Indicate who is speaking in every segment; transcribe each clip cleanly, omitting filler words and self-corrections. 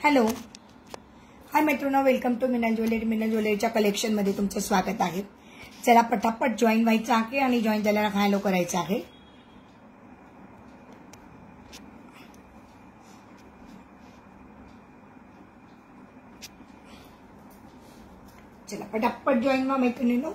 Speaker 1: Hello, hi मैत्रिणींनो, welcome to Minal jewellery. Minal ज्वेलरीच्या collection मध्ये तुमचं स्वागत आहे. चला पटापट जॉईन व्हायचं आहे आणि जॉईन झाल्याला हॅलो करायचं आहे. चला पटापट जॉईन व्हा मैत्रिणींनो.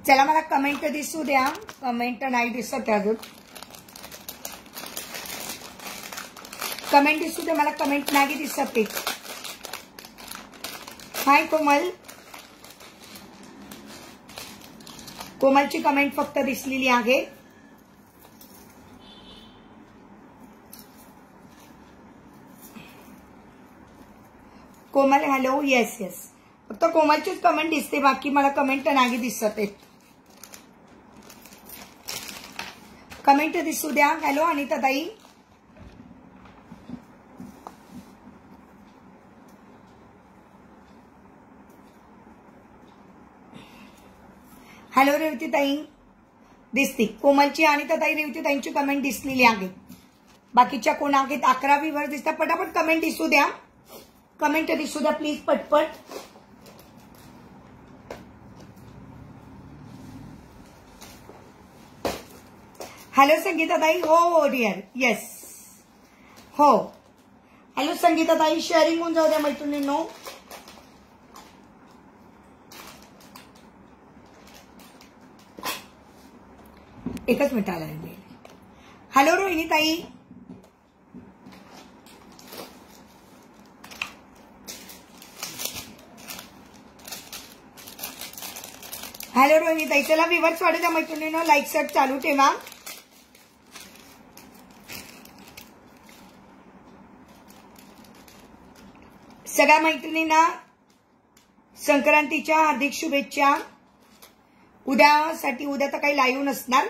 Speaker 1: चला मला कमेंट दिसू द्या. कमेंट नाही दिसत अजून. कमेंट दिसू द्या मला. कमेंट नाही दिसत आहे. हाय कोमल. कोमलची कमेंट फक्त दिसलेली आहे. कोमल हॅलो. येस येस, फक्त कोमलचीच कमेंट दिसते, बाकी मला कमेंट नाही दिसत आहेत. कमेंट दिसू द्या. हॅलो अनिता ताई. हॅलो रेवती ताई दिसते. कोमलची अनिता ताई रेवती ताईंची कमेंट दिसलेली आहे. बाकीच्या कोण आहेत 11वी वर दिसतात. पटापट कमेंट दिसू द्या. कमेंट दिसू द्या प्लीज पटपट. हॅलो संगीता ताई. हो हो डिअर. येस हो. हॅलो संगीता ताई. शेअरिंग होऊन जाऊ द्या मैत्रिणींनो. एकच मिनिट आला. हॅलो रोहिणी ताई. हॅलो रोहिणी ताई. चला व्ह्यूअर्स वाढू द्या मैत्रिणींनो. लाईक सर्च चालू ठेवा. सगळ्या मैत्रिणींना संक्रांतीच्या हार्दिक शुभेच्छा. उद्यासाठी उद्या तर काही लाईव्ह नसणार.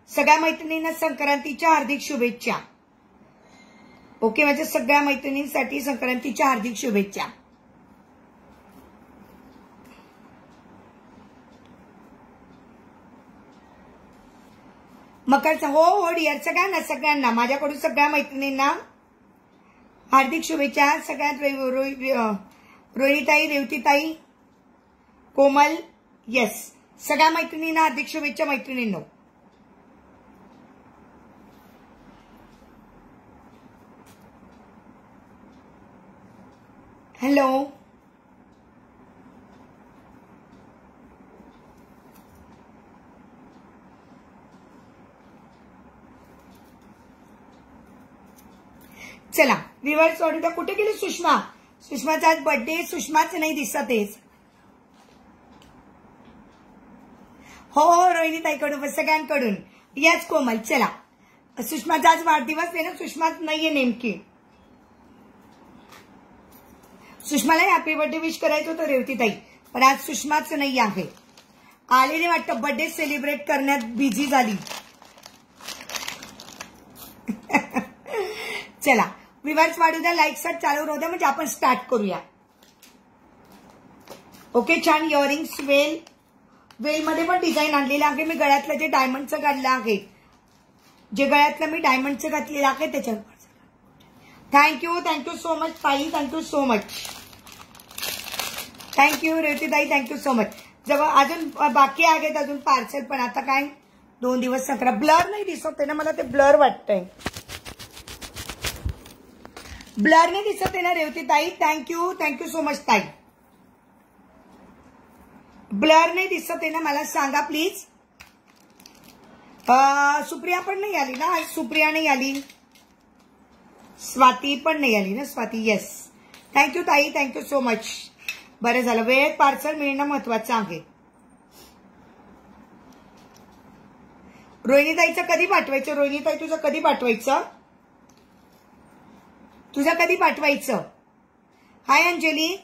Speaker 1: सगळ्या मैत्रिणींना संक्रांतीच्या हार्दिक शुभेच्छा. ओके, माझ्या सगळ्या मैत्रिणींसाठी संक्रांतीच्या हार्दिक शुभेच्छा. मकरचा हो हो डिअर. सगळ्यांना माझ्याकडून सगळ्या मैत्रिणींना हार्दिक शुभेच्छा. सगळ्यात रोहिणीताई, रेवतीताई, कोमल. येस, सगळ्या मैत्रिणींना हार्दिक शुभेच्छा मैत्रिणींनो. हॅलो. चला व्ह्यूअर्स वाढू. कुठे गेली सुषमा? सुषमाचा आज बर्थडे. सुषमाच नाही दिसत आहे. हो हो रोहिणीताईकडून सगळ्यांकडून. याच कोमल. चला सुषमाचा आज वाढदिवस आहे ना. सुषमाच नाहीये नेमकी. सुषमाला हॅपी बर्थडे विश करायचं होतं रेवतीताई, पण आज सुषमाच नाही आहे. आलेली वाटतं बर्थडे सेलिब्रेट करण्यात बिझी झाली. चला व्ह्यूअर्स वाढू द्या. लाईक सर्च चालू राहू द्या म्हणजे आपण स्टार्ट करूया. ओके. छान इयरिंग्स. वेल मध्ये पण डिझाईन आणलेलं आहे. मी गळ्यातलं जे डायमंडचं घातलं आहे, जे गळ्यातलं मी डायमंडचं घातलेलं आहे त्याच्यावर. थँक्यू सो मच ताई. Thank you so much. थँक्यू रेवतीताई. Thank you so much. जवळ अजून बाकी आहेत अजून पार्सल, पण आता काय 2 दिवस संक्रा. ब्लर नाही दिसत आहे ना मला. ते ब्लर वाटतंय. ब्लर नाही दिसत आहे ना रेवतीताई. थँक्यू सो मच ताई. ब्लर नाही दिसत आहे ना मला, सांगा प्लीज. सुप्रिया पण नाही आली ना. सुप्रिया नाही आली. स्वाती पण नाही आली ना. स्वाती. येस. थँक्यू ताई. Thank you so much. बरं झालं. वेळेत पार्सल मिळणं महत्वाचं आहे. रोहिणीताईचं कधी पाठवायचं? रोहिणीताई तुझं कधी पाठवायचं? तुझं कधी पाठवायचं? हाय अंजली.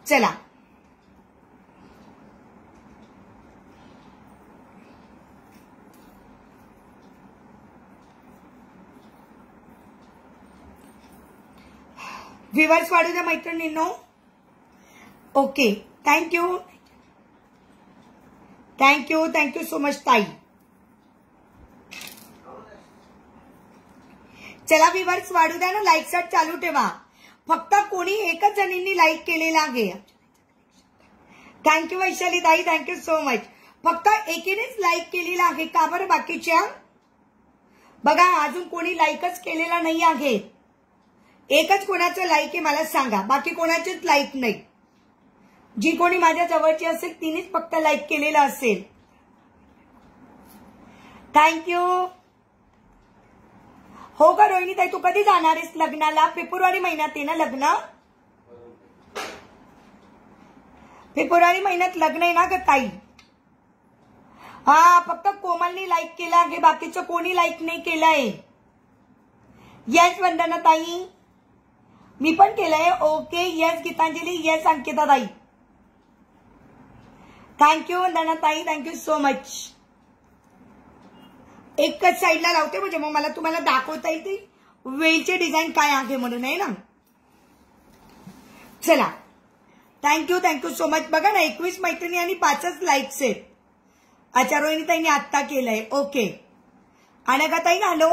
Speaker 1: चला व्ह्युअर्स वाढू द्या मैत्रिणींनो. Okay, thank you thank you thank you so much ताई. चला व्ह्युअर्स वाढू द्या ना, लाईक शॉट चालू ठेवा. फक्त कोणी एकच जणींनी लाईक केलेला आहे. थँक्यू वैशाली ताई, थँक्यू सो मच. फक्त एकीनेच लाईक केलेला आहे. का बरं बाकीच्या बघा अजून कोणी लाईकच केलेला नाही आहे. एकच कोणाचं लाईक आहे मला सांगा, बाकी कोणाचेच लाईक नाही. जी कोणी माझ्या जवळची असेल तिनेच फक्त लाईक केलेलं असेल. थँक्यू. हो का रोहिणी ताई, तू कधी जाणार आहेस लग्नाला? फेब्रुवारी महिन्यात आहे ना लग्न? फेब्रुवारी महिन्यात लग्न आहे ना ग ताई? हा, फक्त कोमलनी लाईक केला आहे, बाकीचं कोणी लाईक नाही केलंय. येस वंदना ताई, मी पण केलंय. Okay, yes Geetanjali, yes Ankita ताई. थँक्यू वंदना ताई, थँक्यू सो मच. एकच साईडला लावते म्हणजे मग मला तुम्हाला दाखवता येईल ती वेलचे डिझाईन काय आहे म्हणून, आहे ना. चला, थँक्यू थँक्यू सो मच. बघा ना 21 मैत्रिणी आणि 5च लाईक्स आहेत. अच्छा, रोहिणी ताईने आत्ता केलंय. ओके, अनघा ताई हॅलो.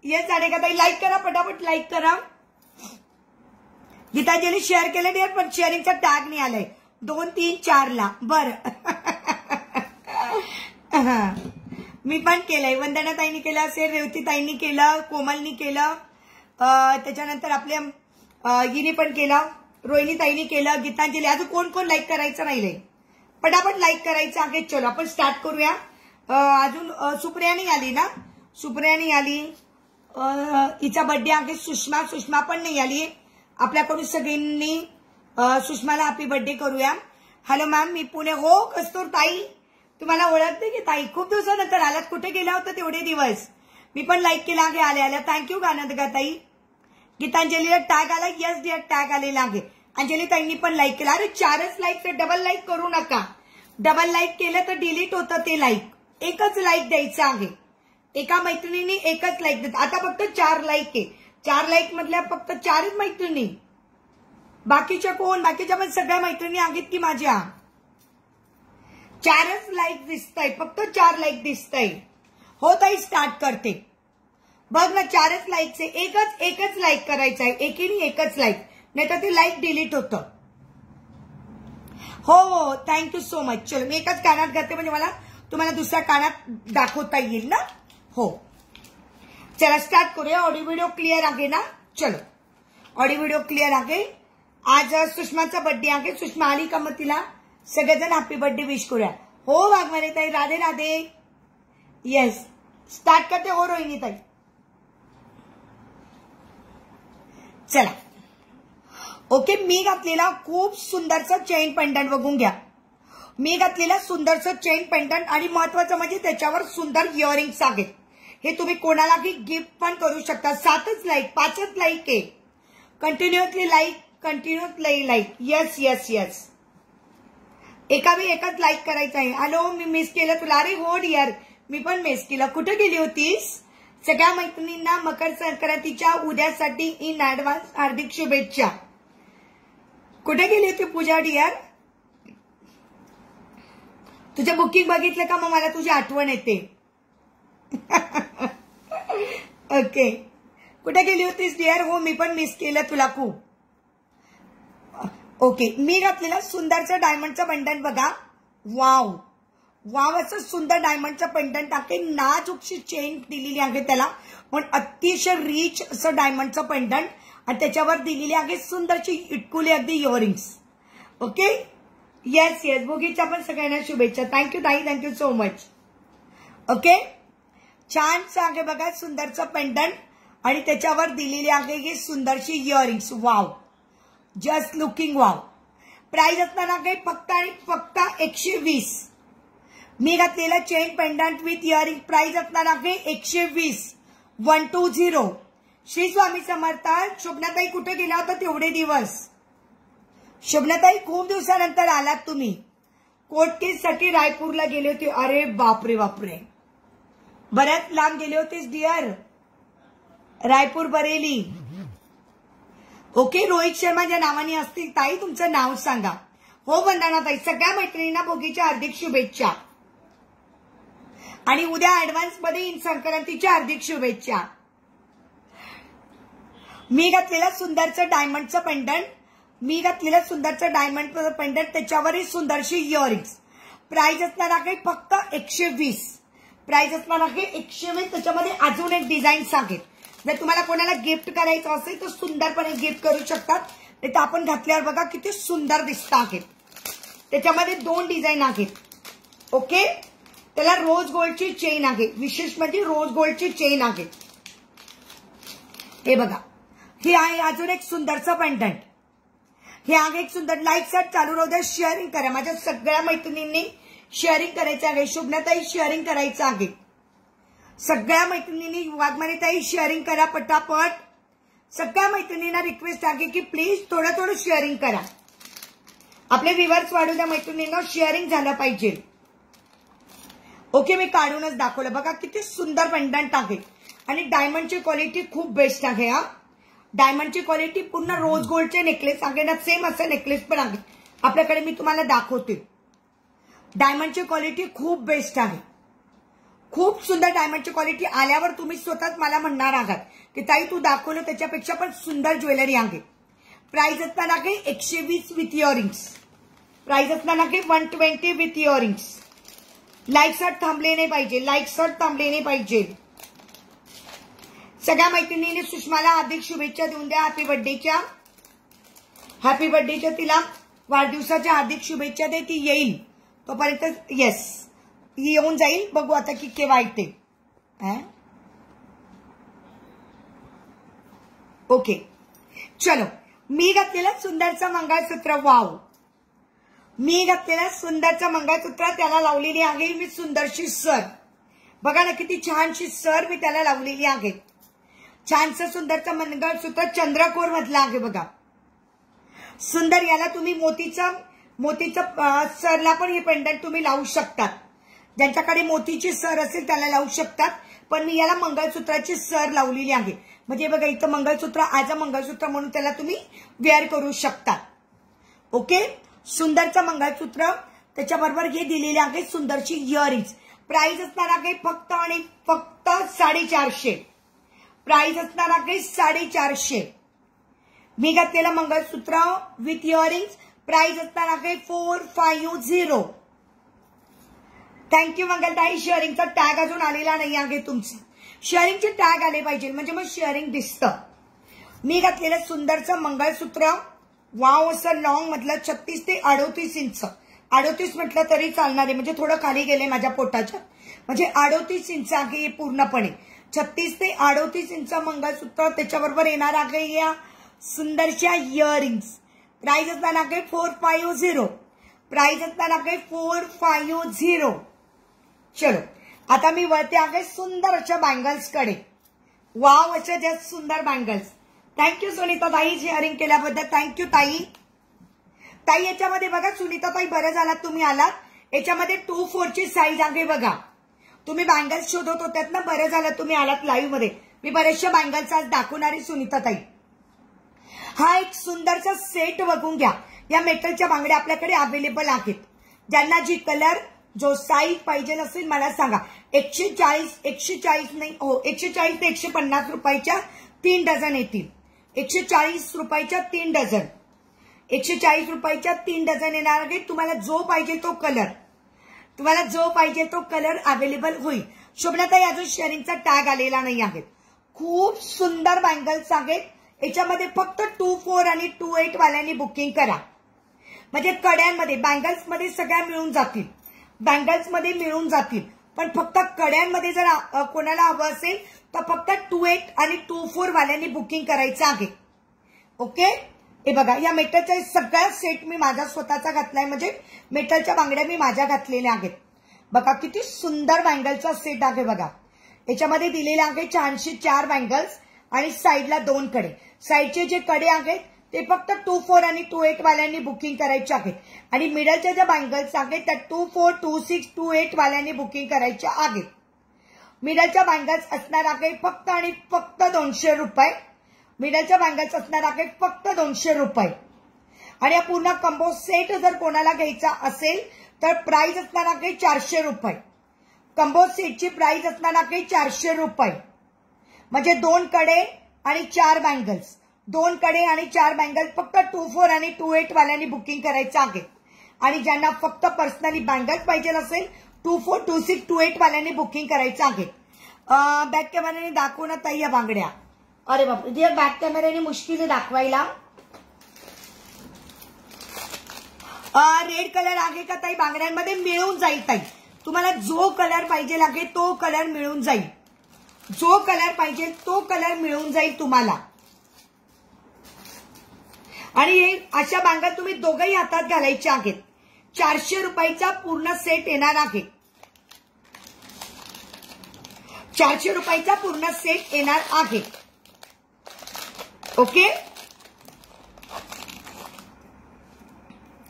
Speaker 1: येस अनघा ताई, लाईक करा पटापट, लाईक करा. गीतांजली शेअर केलं डिअर, पण शेअरिंगचा टॅग नाही आलाय. 2, 3, 4 ला. बरं मी पण केलंय. वंदना ताईंनी केलं असेल, रेवती ताईंनी केलं, कोमलनी केलं, त्याच्यानंतर आपल्या हिने पण केलं, रोहिणी ताईंनी केलं, गीतांजली. अजून कोण कोण लाईक करायचं राहिलंय? पटापट लाईक करायचं आहे. चलो आपण स्टार्ट करूया. अजून सुप्रिया नाही आली ना? सुप्रिया नाही आली. हिचा बर्थडे आहे सुषमा. सुषमा पण नाही आली. आपल्याकडून सगळ्यांनी सुषमाला हॅपी बर्थडे करूया. हॅलो मॅम, मी पुणे. हो कस्तूर ताई, तुम्हाला ओळखते की ताई? खूप दिवसानंतर आलात. कुठे गेला होता तेवढे दिवस? मी पण लाईक केला आहे आल्या आल्या. थँक्यू गानंदगा ताई. गीतांजलीला टॅग आला. येस डिअर, टॅग आलेला आहे. अंजली ताईंनी पण लाईक केला. अरे 4च लाईक, डबल लाईक करू नका. डबल लाईक केलं तर डिलीट होतं ते लाईक. एकच लाईक द्यायचं आहे. एका मैत्रिणीने एकच लाईक देत. आता फक्त 4 लाईक आहे. 4 लाईक मधल्या फक्त 4च मैत्रिणी. बाकीच्या कोण? बाकीच्या पण सगळ्या मैत्रिणी आहेत की माझ्या? 4च लाईक दिसतंय, फक्त 4 लाईक दिसतंय. हो ताई, स्टार्ट करते. बघ ना 4च लाईकचे. एकच लाईक करायचं आहे. एकीने एकच लाईक, नाही तर ते लाईक डिलीट होतं. हो थँक्यू सो मच. चलो मी एकच कानात करते म्हणजे मला तुम्हाला दुसऱ्या कानात दाखवता येईल ना. हो चला स्टार्ट करूया. ऑडिओ व्हिडिओ क्लिअर आहे ना? चलो ऑडिओ व्हिडिओ क्लिअर आहे. आज सुषमाचा बर्थडे आहे. सुषमा आली का मग तिला सगळेजण हॅपी बर्थडे विश करूया. हो वाघमारे ताई, राधे राधे. येस स्टार्ट करते. हो रोहिणी ताई. चला ओके, मी घातलेला खूप सुंदरचं चेन पेंडंट बघून घ्या. मी घातलेला सुंदरचं चेन पेंडंट आणि महत्वाचं म्हणजे त्याच्यावर सुंदर इयरिंग्स आहेत. हे तुम्ही कोणालाही गिफ्ट पण करू शकता. 7च लाईक, 5च लाईक आहे. Continuously like, continuously like. Yes yes yes, एकावी एकच लाईक करायचं आहे. हॅलो, मी मिस केलं तुला. अरे हो डिअर, मी पण मिस केलं. कुठे गेली होतीस? सगळ्या मैत्रिणींना मकर संक्रांतीच्या उद्यासाठी इन ऍडव्हान्स हार्दिक शुभेच्छा. कुठे गेली होती पूजा डिअर? तुझे बुकिंग बघितलं का? मग मला तुझी आठवण येते. ओके, कुठे गेली होतीस डिअर? हो मी पण मिस केलं तुला खूप. ओके, मी घातलेला सुंदरचं डायमंडचं पेंडंट बघा. वाव वाव, असं सुंदर डायमंडचं पेंडंट आहे. नाजूकशी चेन दिलेली आहे त्याला, पण अतिशय रिच असं डायमंडचं पेंडंट आणि त्याच्यावर दिलेली आहे सुंदरची इटकुली अगदी इयरिंग्स. ओके येस येस, भोगीच्या पण सगळ्यांना शुभेच्छा. थँक्यू ताई, थँक्यू सो मच. ओके, छानचं आहे बघा सुंदरचं पेंडंट आणि त्याच्यावर दिलेली आहे ही सुंदरशी earrings. Wow, just looking wow. Price असणार आहे फक्त आणि फक्त 120. मी घातलेला chain pendant with earring price असणार आहे 120. 120. श्री स्वामी समर्थ. शुभनाताई कुठे गेला होता तेवढे दिवस? शुभनाताई खूप दिवसानंतर आलात तुम्ही. कोर्ट केससाठी रायपूरला गेले होते. अरे बापरे बापरे, बऱ्याच लांब गेले होतेस डिअर. रायपूर बरेली. ओके, रोहित शर्मा ज्या नावाने असतील ताई तुमचं नाव सांगा. हो वंदना ताई, सगळ्या मैत्रिणींना भोगीच्या हार्दिक शुभेच्छा आणि उद्या ऍडव्हान्स मध्ये संक्रांतीच्या हार्दिक शुभेच्छा. मी घातलेलं सुंदरचं डायमंडचं पेंडंट, त्याच्यावरही सुंदरशी इयरिंग्स. प्राइस असणार आहे फक्त 120. प्राइस असणार आहे 120. त्याच्यामध्ये अजून एक डिझाईन सांगेल. जर तुम्हाला कोणाला गिफ्ट करायचं असेल तर सुंदरपणे गिफ्ट करू शकतात. नाही तर आपण घातल्यावर बघा किती सुंदर दिसत आहेत. त्याच्यामध्ये 2 डिझाईन आहेत. ओके, त्याला रोज गोल्डची चेन आहे. विशेष म्हणजे रोज गोल्डची चेन आहे. हे बघा, हे आहे अजून एक सुंदरचं पेंडंट. हे आहे एक सुंदर. लाईक सर्च चालू राहू द्या. शेअरिंग करा. माझ्या सगळ्या मैत्रिणींनी शेअरिंग करायचं आहे. शुभनाताई शेअरिंग करायचं आहे. सगळ्या मैत्रिणींनी वाघमारीताई शेअरिंग करा पटापट. सगळ्या मैत्रिणींना रिक्वेस्ट आहे की प्लीज थोडं थोडं शेअरिंग करा. आपले व्ह्यूअर्स वाढू द्या. मैत्रिणींना शेअरिंग झालं पाहिजे. ओके, मी काढूनच दाखवलं. बघा किती सुंदर पेंडंट आहे आणि डायमंडची क्वालिटी खूप बेस्ट आहे. हा डायमंडची क्वालिटी पूर्ण रोज गोल्डचे नेकलेस आहे ना, सेम असं नेकलेस पण आहे आपल्याकडे. मी तुम्हाला दाखवते. डायमंडची क्वालिटी खूप बेस्ट आहे. खूप सुंदर डायमंडची क्वालिटी. आल्यावर तुम्ही स्वतःच मला म्हणणार आहात की ताई तू दाखवलं त्याच्यापेक्षा पण सुंदर ज्वेलरी आहे. प्राइस असणार आहे 120 विथ इयरिंग्स. प्राइस असणार आहे 120 विथ इयरिंग्स. लाईक सर्ट थांबले नाही पाहिजे. लाईक सर्ट थांबले नाही पाहिजे. सगळ्या मैत्रिणींनी सुषमाला हार्दिक शुभेच्छा देऊन द्या. हॅपी बर्थडेच्या. हॅपी बर्थडेच्या तिला वाढदिवसाच्या हार्दिक शुभेच्छा दे. ती येईल तोपर्यंत. येस, येऊन जाईल. बघू आता की केव्हा येते. ओके चलो. मी घातलेलं सुंदरचं मंगळसूत्र. वाव, मी घातलेलं सुंदरचं मंगळसूत्र त्याला लावलेली आहे मी सुंदरशी सर. बघा ना किती छानशी सर मी त्याला लावलेली आहे. छानसं सुंदरचं मंगळसूत्र चंद्रकोर मधलं आहे. बघा सुंदर. याला तुम्ही मोतीचं सरला पण हे पेंडंट तुम्ही लावू शकतात. ज्यांच्याकडे मोतीची सर असेल त्याला लावू शकतात. पण मी याला मंगळसूत्राची सर लावलेली आहे. म्हणजे बघा इथं मंगळसूत्र ॲज अ मंगळसूत्र म्हणून त्याला तुम्ही वेअर करू शकता. ओके, सुंदरचं मंगळसूत्र त्याच्याबरोबर हे दिलेले आहे सुंदरची इयरिंग्स. प्राइस असणार आहे फक्त आणि फक्त 450. प्राइस असणार आहे 450. मी घातलेलं मंगळसूत्र विथ इयरिंग्स. प्राइस असणार आहे 450. थँक्यू मंगलताई. शेअरिंगचा टॅग अजून आलेला नाही आहे तुमचं. शेअरिंगचे टॅग आले पाहिजे म्हणजे मग शेअरिंग दिसतं. मी घातलेलं सुंदरचं मंगळसूत्र. वाव, असं लॉंग मधलं 36 ते 38 इंच. 38 म्हटलं तरी चालणार आहे म्हणजे थोडं खाली गेले माझ्या पोटाच्या. म्हणजे 38 इंच आहे हे पूर्णपणे. 36 ते 38 इंच मंगळसूत्र. त्याच्याबरोबर येणार आहे या सुंदरच्या इयरिंग्स. प्राइस असणार आहे 450. प्राइस असणार आहे 450. चलो आता मी वळते आहे सुंदर अशा बँगल्स कडे. वाव, अशा ज्या सुंदर बँगल्स. थँक्यू सुनीता ताई शेअरिंग केल्याबद्दल. थँक्यू ताई. ताई याच्यामध्ये बघा सुनीता ताई, बरं झालात तुम्ही आलात. याच्यामध्ये 2-4 ची साईज आहे. बघा तुम्ही बँगल्स शोधत होत्यात ना, बरं झालं तुम्ही आलात लाईव्ह मध्ये. मी बरेचशा बँगल्स आज दाखवणार आहे सुनीता ताई. हा एक सुंदरचा सेट बघून घ्या. या मेटलच्या बांगड्या आपल्याकडे अवेलेबल आहेत. ज्यांना जी कलर जो साईज पाहिजे असेल मला सांगा. 140 नाही हो, 140 ते 150 रुपयाच्या 3 डझन येतील. 140 रुपयाच्या 3 डझन. 140 रुपयाच्या 3 डझन येणार आहे. तुम्हाला जो पाहिजे तो कलर अवेलेबल होईल. शोभनाताई अजून शेअरिंगचा टॅग आलेला नाही आहे. खूप सुंदर बँगल्स आहेत. याच्यामध्ये फक्त 2-4 आणि 2-8 वाल्यांनी बुकिंग करा. म्हणजे कड्यांमध्ये बँगल्समध्ये सगळ्या मिळून जातील. पण फक्त कड्यांमध्ये जर कोणाला हवं असेल तर फक्त 2-8 आणि 2-4 वाल्यांनी बुकिंग करायचं आहे. ओके, हे बघा या मेटलचा सगळा सेट मी माझा स्वतःचा घातलाय. म्हणजे मेटलच्या बांगड्या मी माझ्या घातलेल्या आहेत. बघा किती सुंदर बँगलचा सेट आहे. बघा याच्यामध्ये दिलेले आहे छानशी 4 बँगल्स आणि साईडला 2 कडे. साईडचे जे कडे आहेत ते फक्त 2-4 आणि 2-8 वाल्यांनी बुकिंग करायचे आहेत. आणि मिडलच्या ज्या बँगल्स आहेत त्या 2-4, 2-6, 2-8 वाल्यांनी बुकिंग करायच्या आहेत. मिडलच्या बँगल्स असणार आहे फक्त आणि फक्त 200 रुपये. मिडलच्या बँगल्स असणार आहेत फक्त 200 रुपये. आणि हा पूर्ण कंबो सेट जर कोणाला घ्यायचा असेल तर प्राइस असणार आहे 400 रुपये. कंबो सेटची प्राइस असणार आहे 400 रुपये. म्हणजे 2 कडे आणि 4 बँगल्स, 2 कडे आणि 4 बँगल्स फक्त 24 आणि 28 वाल्यांनी बुकिंग करायचं आहे. आणि ज्यांना फक्त पर्सनली बँगल्स पाहिजे असेल 24, 26, 28 वाल्यांनी बुकिंग करायचं आहे. बॅक कॅमेऱ्याने दाखवू ना ताई या बांगड्या. अरे बापरे, जे बॅक कॅमेऱ्याने मुश्किल आहे दाखवायला. रेड कलर आहे का ताई बांगड्यांमध्ये? मिळून जाईल ताई. तुम्हाला जो कलर पाहिजे लागे तो कलर मिळून जाईल. जो कलर पाहिजे तो कलर मिळून जाईल तुम्हाला. आणि हे अशा बँगल तुम्ही दोघंही हातात घालायचे आहेत. 400 रुपयाचा पूर्ण सेट येणार आहे. 400 रुपयाचा पूर्ण सेट येणार आहे. ओके,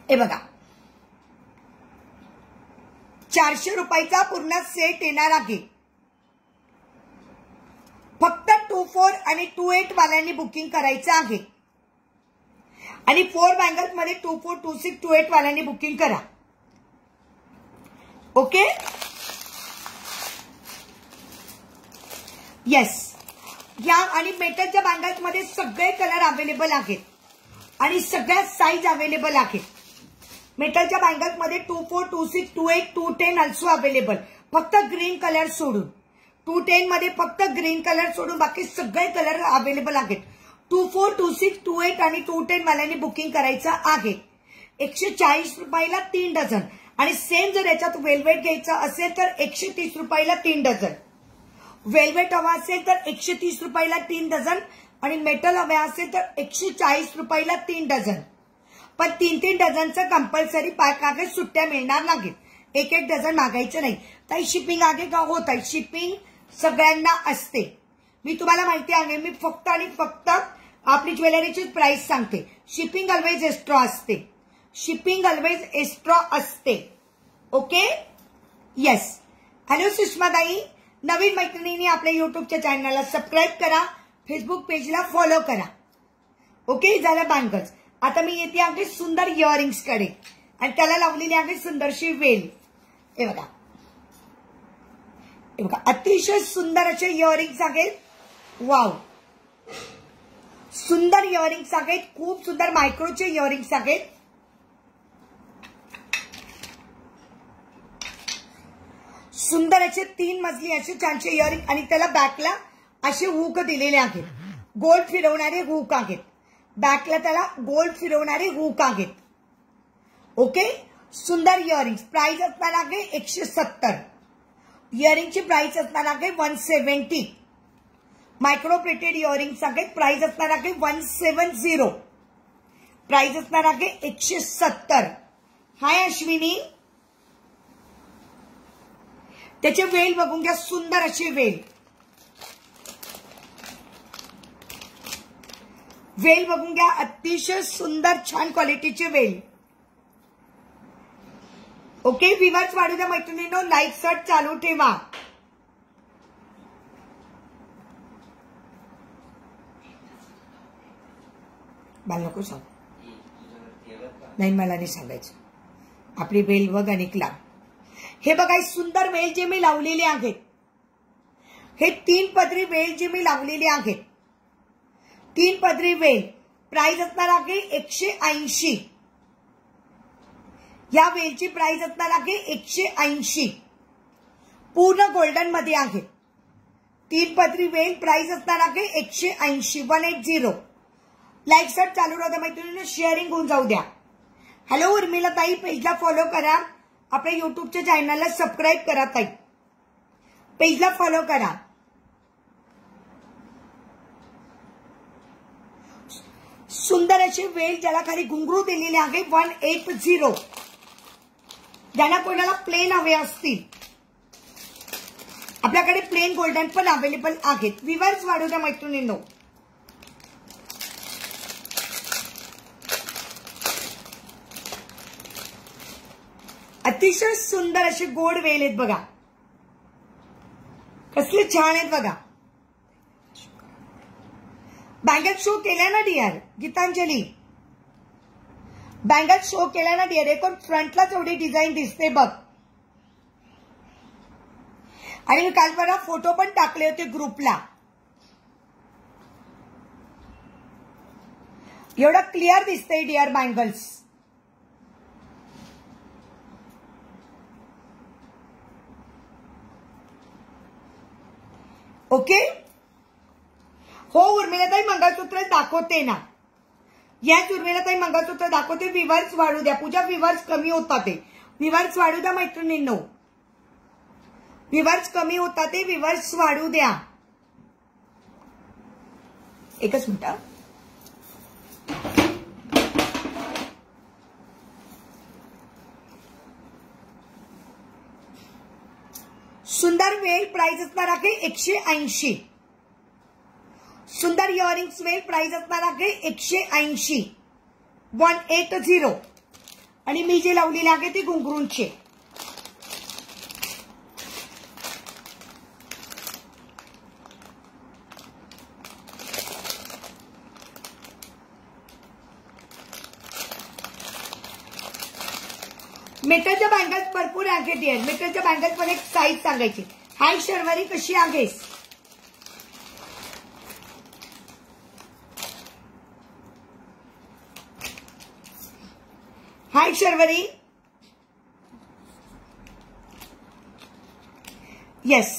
Speaker 1: हे बघा 400 रुपयाचा पूर्ण सेट येणार आहे. फक्त 24 आणि 28 वाल्यांनी बुकिंग करायचं आहे. आणि 4 बँगल्स मध्ये 24, 26, 28 वाल्यांनी बुकिंग करा. Okay, yes. या आणि मेटलच्या बँगल्स मध्ये सगळे कलर अवेलेबल आहेत आणि सगळ्या साईज अवेलेबल आहेत. मेटलच्या बँगल्स मध्ये 24, 26, 28, 210 ऑल्सो अवेलेबल. फक्त ग्रीन कलर सोडून 210 मध्ये फक्त ग्रीन कलर सोडून बाकी सगळे कलर अवेलेबल आहेत. 24, 26, 28 आणि 210 वाल्यांनी बुकिंग करायचं आहे. 140 रुपयाला 3 डझन. आणि सेम जर याच्यात वेल्वेट घ्यायचं असेल तर 130 रुपयाला 3 डझन. वेल्वेट हवा असेल तर 130 रुपयाला 3 डझन. आणि मेटल हवे असेल तर 140 रुपयाला 3 डझन. पण 3-3 डझनचं कंपल्सरी पॅक आहे. सुट्ट्या मिळणार नाहीत. 1-1 डझन मागायचं नाही. ताई शिपिंग आहे का? होत आहे. शिपिंग सगळ्यांना असते. मी तुम्हाला माहिती आहे. मी फक्त आणि फक्त आपली ज्वेलरीची प्राइस सांगते. शिपिंग ऑलवेज एक्स्ट्रा असते. शिपिंग ऑलवेज एक्स्ट्रा असते. Okay, yes. हॅलो सुषमाताई. नवीन मैत्रिणींनी आपल्या युट्यूबच्या चॅनलला सबस्क्राईब करा. फेसबुक पेजला फॉलो करा. ओके, झालं बँगल्स. आता मी येते आहे सुंदर इयरिंग्स कडे आणि त्याला लावलेली आहे सुंदरशी वेल. हे बघा, हे बघा अतिशय सुंदर असे इयरिंग्स आहेत. वाव, सुंदर इयरिंग्स आहेत. खूप सुंदर मायक्रोचे इयरिंग्स आहेत. सुंदर असे 3 मजली असे छानसे इयरिंग आणि त्याला बॅकला असे हुक दिलेले आहेत. गोल्ड फिरवणारे हुक आहेत. बॅकला त्याला गोल्ड फिरवणारे हुक आहेत. ओके, सुंदर इयरिंग्स. प्राइस असणार आहे 170. इयरिंगची प्राइस असणार आहे 170. मायक्रो प्लेटेड इयरिंग्स आहेत. प्राइस असणार आहे 170. प्राइस असणार आहे 170. हाय अश्विनी. त्याचे वेल बघून घ्या. सुंदर अशी वेल. वेल बघून घ्या. अतिशय सुंदर छान क्वालिटीचे वेल. ओके, व्ह्यूअर्स वाढू द्या मैत्रिणींनो. लाईक सर्च चालू ठेवा. मला नको सांग. नाही, मला नाही सांगायचं. आपली वेल बघ आणि क्ला. हे बघा सुंदर वेल जे मी लावलेले आहेत. हे 3 पदरी वेल जे मी लावलेले आहेत. 3 पदरी वेल. प्राइस असणार आहे 180. या वेलची प्राइस असणार आहे 180. पूर्ण गोल्डन मध्ये आहे. 3 पदरी वेल. प्राइस असणार आहे 180. 180. लाईक सर्च चालू राहू द्या मैत्रिणींनो. शेअरिंग होऊन जाऊ द्या. हॅलो उर्मिला ताई. पेजला फॉलो करा. आपल्या युट्यूबच्या चॅनलला सबस्क्राईब करा ताई. पेजला फॉलो करा. सुंदर असे वेल ज्याला खाली घुंगरू दिलेले आहे 180. ज्यांना कोणाला प्लेन हवे असतील आपल्याकडे प्लेन गोल्डन पण अवेलेबल आहेत. व्ह्यूअर्स वाढू द्या मैत्रिणींनो. अतिशय सुंदर असे गोड वेल आहेत बघा. कसले छान आहेत बघा. बँगल शो केल्या ना डिअर गीतांजली, बँगल शो केल्या ना डिअर. एकूण फ्रंटलाच एवढी डिझाईन दिसते बघ. आणि मी काल परवा फोटो पण टाकले होते ग्रुपला. एवढं क्लिअर दिसतंय डिअर बँगल्स. ओके. हो उर्मिलाताई मंगळसूत्र दाखवते ना. याच उर्मिलाताई मंगळसूत्र दाखवते. विवर्स वाढू द्या पूजा, विवर्स कमी होता ते. विवर्स वाढू द्या मैत्रिणींनो, विवर्स कमी होता ते, विवर्स वाढू द्या. एकच मिनिट. सुंदर वेल प्राइस असणार आहे 180. सुंदर इयरिंग्स वेल प्राइस असणार आहे 180, 180. आणि मी जे लावलेले आहे ते घुंगरूंचे. मेटलच्या बँगल्स भरपूर आहेत डिअर. मेटलच्या बँगल्स मध्ये एक साईज सांगायची. हाय शर्वरी, कशी आहेस? हाय शर्वरी. येस,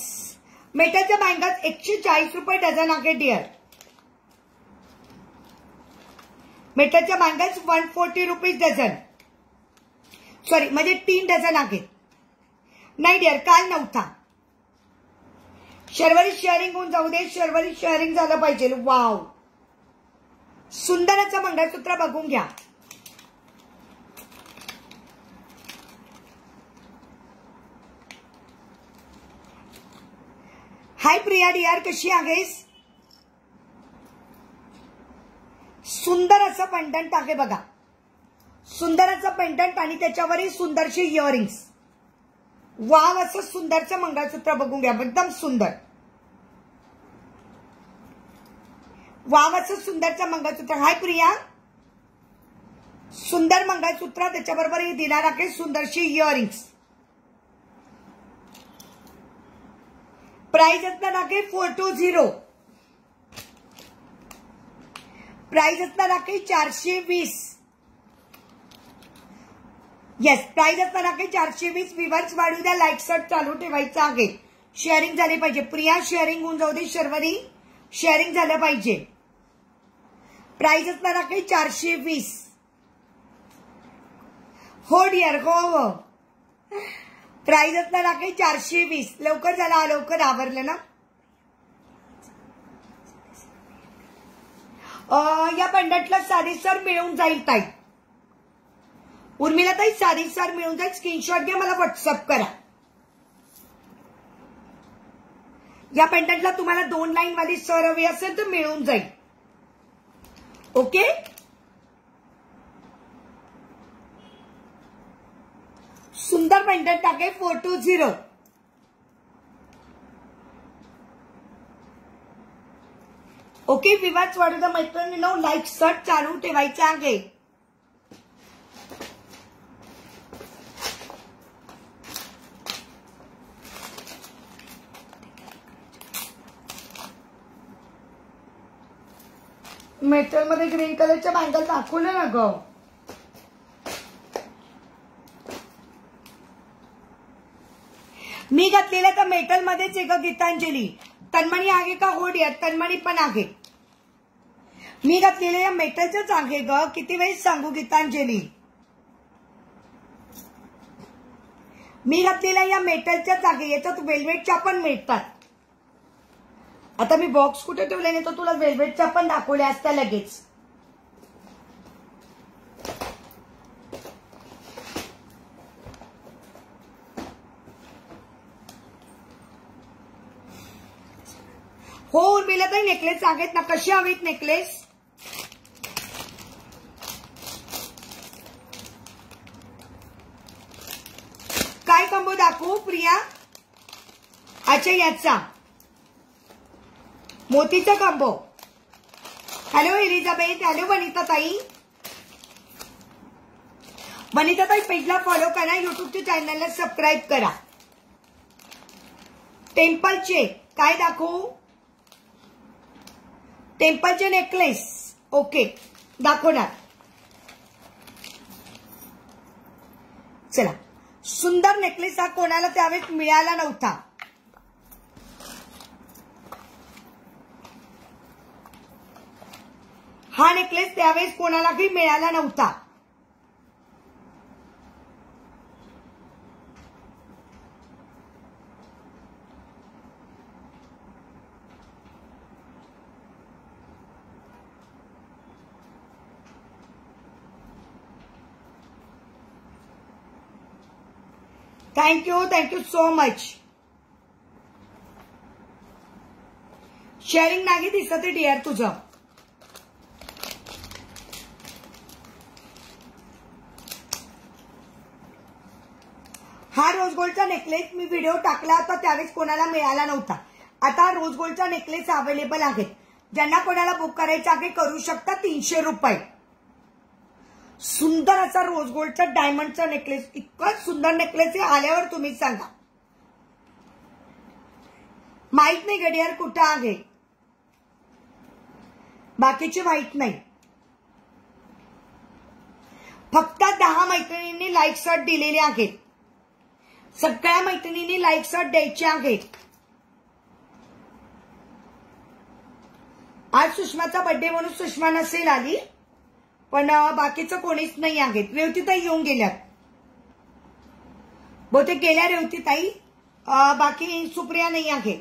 Speaker 1: मेटलच्या बँगल्स 140 रुपये डझन आहे डिअर. मेटलच्या बँगल्स 140 रुपीज डझन. सॉरी, म्हणजे 3 डझन आहेत. नाही डिअर, काल नव्हता. शर्वरी शेअरिंग होऊन जाऊ दे. शर्वरी शेअरिंग झालं पाहिजे. वाव, सुंदर असं मंगळसूत्र बघून घ्या. हाय प्रिया डिअर, कशी आहेस? सुंदर असं पेंडंट आहे बघा. सुंदर असं पेंडंट आणि त्याच्यावरही सुंदरशी इयरिंग्स. वाव, असं सुंदरचं मंगळसूत्र बघून घ्या. एकदम सुंदर. वाव, असं सुंदरचं मंगळसूत्र. हाय प्रिया, सुंदर मंगळसूत्र, त्याच्याबरोबर ही दिणार आहे सुंदरशी इयरिंग्स. प्राइस असणार आहे 420. प्राइस असणार आहे 420. येस, प्राइस असणार आहे 420. विवर्स वाढू द्या. लाईक सर्च चालू ठेवायचं आहे. शेअरिंग झाले पाहिजे. प्रिया शेअरिंग होऊन जाऊ दे. शर्वरी शेअरिंग झालं पाहिजे. प्राइस असणार आहे 420. हो डिअर, हो हो. प्राइस असणार आहे 420. लवकर झाला, लवकर आवरलं ना. या पेंडंटला साडीसर मिळून जाईल ताई. उर्मिला ताई, साडीसर मिळून जाईल. स्क्रीनशॉट घ्या, मला व्हॉट्सअप करा. या पेंडंटला तुम्हाला 2 लाईन वाली सर हवी असेल तर मिळून जाईल. ओके. सुंदर पेंडंट आहे 420. ओके. विवाद वाढू द्या मैत्रिणींनो. लाईक सर्च चालू ठेवायचं आहे. मेटल मध्ये ग्रीन कलरच्या बँगल दाखवलं ना ग. मी घातलेलं तर मेटल मध्येच आहे ग गीतांजली. तन्मणी आहे का? हो डिअर, तन्मणी पण आहे. मी घातलेलं या मेटलचंच आहे ग. किती वेळेस सांगू गीतांजली. मी घातलेल्या या मेटलच्याच आहे. याच्यात वेल्वेटच्या पण मिळतात. आता मी बॉक्स कुठे ठेवले नाही, तर तुला वेल्वेटच्या पण दाखवल्या असत्या लगेच. हो उर्मिला ताई, नेकलेस आहेत ना. कशी हवीत नेकलेस? काय कंबो दाखवू प्रिया? अच्छा, याचा मोतीचा combo. Hello Elizabeth, hello Vanita ताई. वनिता ताई पेजला फॉलो करा, युट्यूबच्या चॅनलला सबस्क्राईब करा. टेम्पलचे काय दाखवू? टेम्पलचे नेकलेस. ओके दाखवणार. चला, सुंदर नेकलेस हा कोणाला त्यावेळेस मिळाला नव्हता. हा नेकलेस त्यावेळेस कोणालाही मिळाला नव्हता. Thank you so much. शेअरिंग नाही दिसत डिअर तुझं. हा रोज गोल्डचा नेकलेस मी व्हिडिओ टाकला होता त्यावेळेस कोणाला मिळाला नव्हता. आता रोज गोल्डचा नेकलेस अवेलेबल आहेत. ज्यांना कोणाला बुक करायचं आहे करू शकता. 300 रुपये. सुंदर असा रोज गोल्डचा डायमंडचा नेकलेस. इतका सुंदर नेकलेस आहे, आल्यावर तुम्हीच सांगा. माहित नाही गडियार कुठं आहे, बाकीचे माहित नाही. फक्त 10 मैत्रिणींनी लाईक शॉट दिलेले आहेत. सगळ्या मैत्रिणींनी लाईक शॉट द्यायचे आहेत. आज सुषमाचा बर्थडे म्हणून सुषमा नसेल आली, पण बाकीचं कोणीच नाही आहेत. रेवतीताई येऊन गेल्यात बहुतेक, गेल्या रेवतीताई. बाकी सुप्रिया नाही आहे.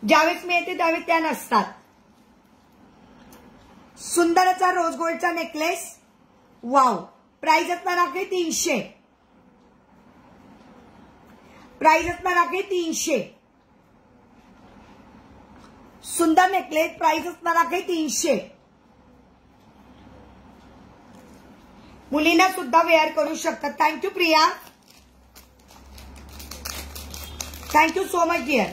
Speaker 1: ज्यावेळेस मी येते त्यावेळेस त्या नसतात. सुंदर असा रोज गोल्डचा नेकलेस. वाव. प्राइस असणार आहे 300. प्राइस असणार आहे 300. सुंदर नेकलेस. प्राइस असणार आहे 300. मुलींना सुद्धा वेअर करू शकतात. Thank you Priya. Thank you so much dear.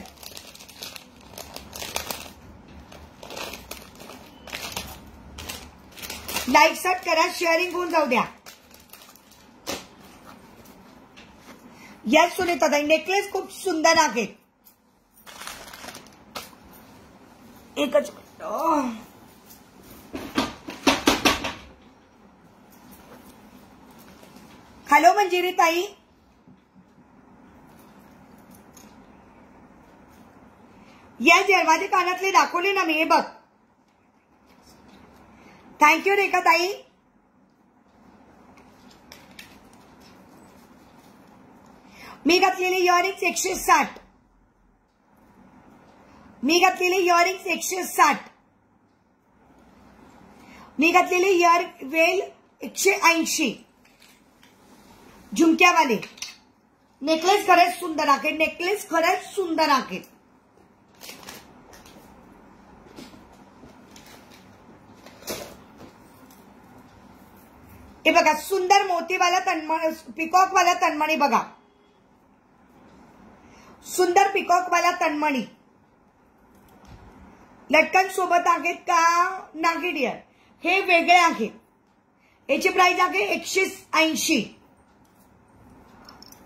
Speaker 1: Like शॉट करा, शेअरिंग होऊन जाऊ द्या. यस सुनीता ताई, नेकलेस खूप सुंदर आहे. एकच मिनिट. हॅलो मंजिरी ताई. या माझे कानातले दाखवले ना मी, हे बघ. थँक्यू रेखा ताई. मी घातलेली इयरिंग्स 160. मी घातलेली इयरिंग्स 160. मी घातलेली इयर वेल 180. झुमक्यावाले नेकलेस खरंच सुंदर आहे. नेकलेस खरंच सुंदर आहे. हे बघा, सुंदर मोतीवाला तन्मणी, पिकॉक वाला तन्मणी बघा. सुंदर पिकॉक वाला तन्मणी. लटकन सोबत आहेत का? नाही डिअर, हे वेगळे आहे. याची प्राइस आहे 180.